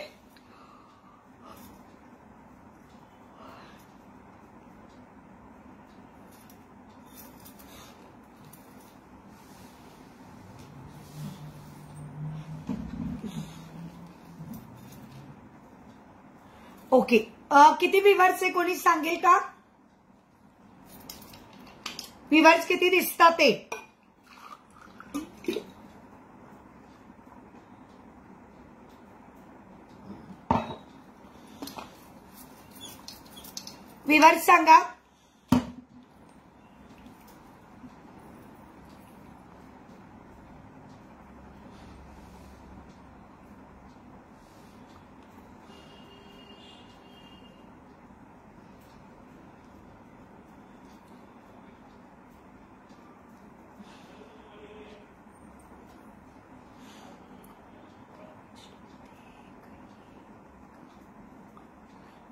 Speaker 1: ओके. किती व्ह्यूअर्स आहे कोणी सांगेल का? व्ह्यूअर्स किती दिसतात ते? व्ह्यूअर्स सांगा.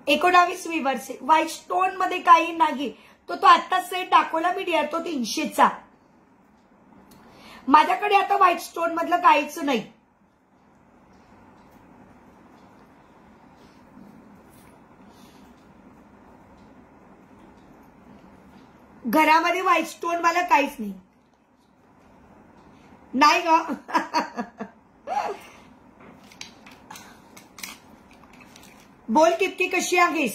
Speaker 1: एकोणावीस व्ह्यूअर्स आहे. व्हाईट स्टोन मध्ये काही नाही. तो आता सेट दाखवला मी डिअर, तो 300चा. माझ्याकडे आता व्हाईट स्टोन मधलं काहीच नाही. घरामध्ये व्हाईट स्टोन मला काहीच नाही. नाही ग. बोल कितकी कशी आहेस?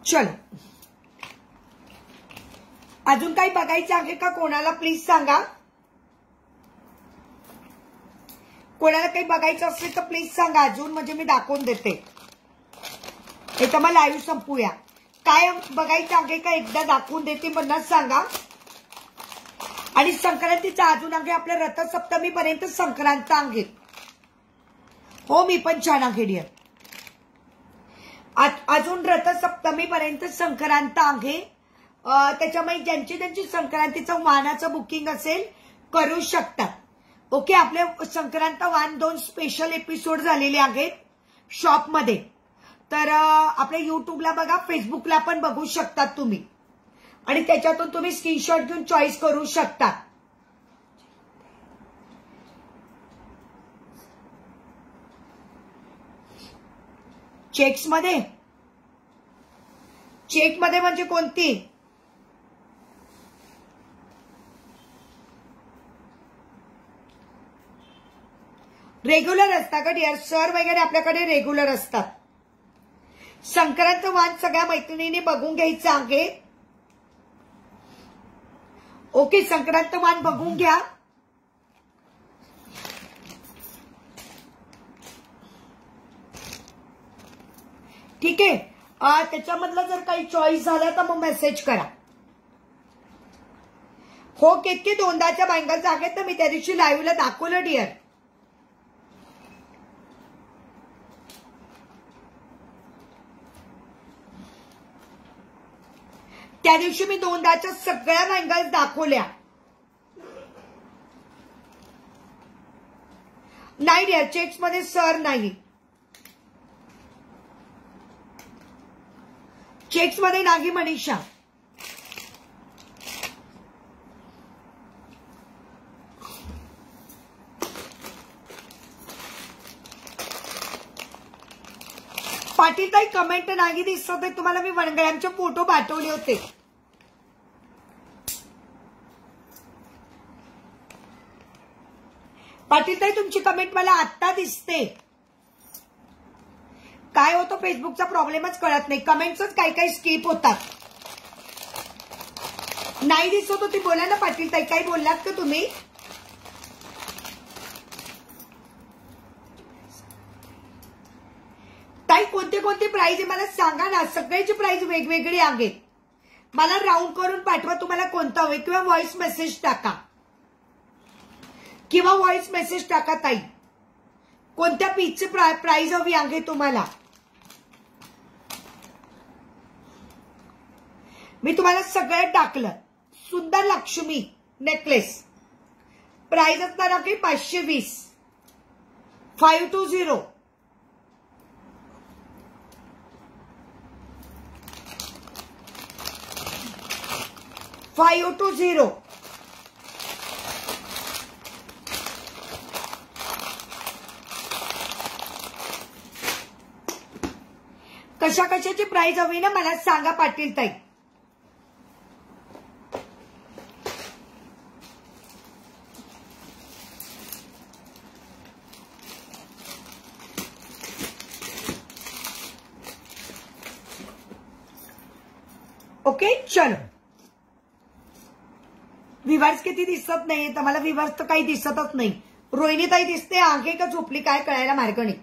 Speaker 1: चलो, अजून काही बघायचं आहे का कोणाला? प्लीज सांगा. कोणाला काही बघायचं असेल तर प्लीज सांगा अजून, म्हणजे मी दाखवून देते. हे तर मग लाईव्ह संपूया. काय बघायचं आहे का एकदा दाखवून देते, म्हणून सांगा. आणि संक्रांतीचा अजून आहे आपल्या रथसप्तमी पर्यंत संक्रांत आहे. हो मी पण छान आहे डिअर. अजून रथसप्तमी पर्यंत संक्रांत आहे. त्याच्यामुळे ज्यांची संक्रांतीचं वाहनाचं बुकिंग असेल करू शकतात. ओके. आपले संक्रांत वाहन 2 स्पेशल एपिसोड झालेले आहेत शॉपमध्ये. तर आपल्या युट्यूबला बघा, फेसबुकला पण बघू शकतात तुम्ही. आणि त्याच्यातून तुम्ही स्क्रीनशॉट घेऊन चॉईस करू शकता. चेक्समध्ये म्हणजे कोणती? रेग्युलर असतात का डिअर? सर वगैरे आपल्याकडे रेग्युलर असतात. संक्रांत वाण सगळ्या मैत्रिणींनी बघून घ्यायचं आहे. ओके. संक्रांत वाण बघून घ्या. ठीक आहे. त्याच्यामधलं जर काही चॉईस झाला तर मग मेसेज करा. हो किती 2च्या बँगल्स आहेत तर मी त्या दिवशी लाईव्हला दाखवलं डिअर. त्या दिवशी मी 2च्या सगळ्या बँगल्स दाखवल्या. नाही डिअर, चेक्स मध्ये सर नाही. चेक्स मध्ये नाही मनीषा. पाटील ताई कमेंट नाही दिसत आहे तुम्हाला. मी वणगळ्यांचे फोटो पाठवले होते. पाटील ताई तुमची कमेंट मला आत्ता दिसते. काय होतं फेसबुकचा प्रॉब्लेमच कळत नाही. कमेंट्सच काही स्किप होतात. नाही दिसत होती, बोला ना पाटील ताई, काही बोललात का तुम्ही? ताई कोणते कोणते प्राइस आहे मला सांगा ना, सगळ्याची प्राइस वेगवेगळी आहे. मला राऊंड करून पाठवा तुम्हाला कोणता हवे, किंवा व्हॉइस मेसेज टाका, ताई. कोणत्या पीसची प्राइस हवी आहे तुम्हाला? मी तुम्हाला सगळं टाकलं. सुंदर लक्ष्मी नेकलेस प्राइस असणार आहे 520, 520. कशा कशाची प्राइस हवी ना मला सांगा पाटील ताई. ओके चलो. विवर्स किती दिसत नाही तर मला विवर्स तर काही दिसतच नाही. रोहिणीताई दिसते आहे का झोपली काय कळायला मार्ग नाही.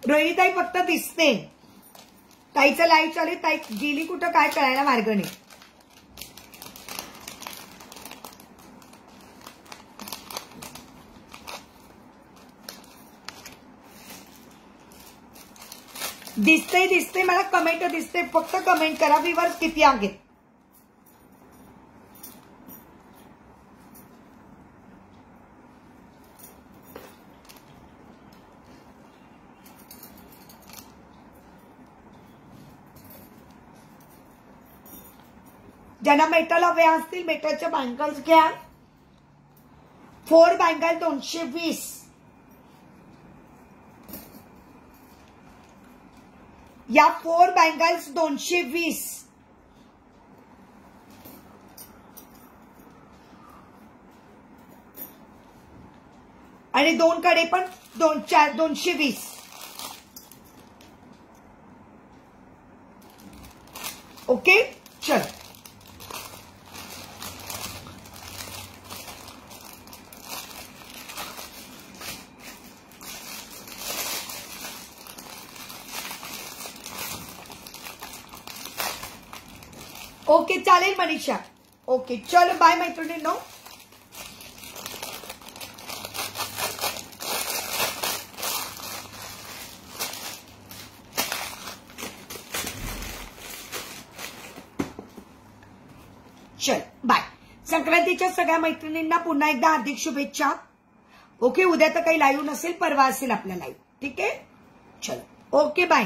Speaker 1: रोहिणीताई फक्त दिसते. ताईचं लाईव्ह चालू, ताई गेली कुठं काय कळायला मार्ग नाही. दिसते मला कमेंट दिसते, फक्त कमेंट करा व्ह्यूअर्स किती आहेत. ज्यांना मेटल हवे असतील मेटलच्या बँगल्स घ्या. 4 बँगल 220. या 4 बँगल्स 220. आणि 2 कडे पण 220. ओके चल. ओके चालेल मनीषा. ओके चलो बाय मैत्रिणींनो. चल बाय. संक्रांतीच्या सगळ्या मैत्रिणींना पुन्हा एकदा हार्दिक शुभेच्छा. ओके उद्या तर काही लाईव्ह नसेल, परवा असेल आपला लाईव्ह. ठीक आहे चलो. Okay bye.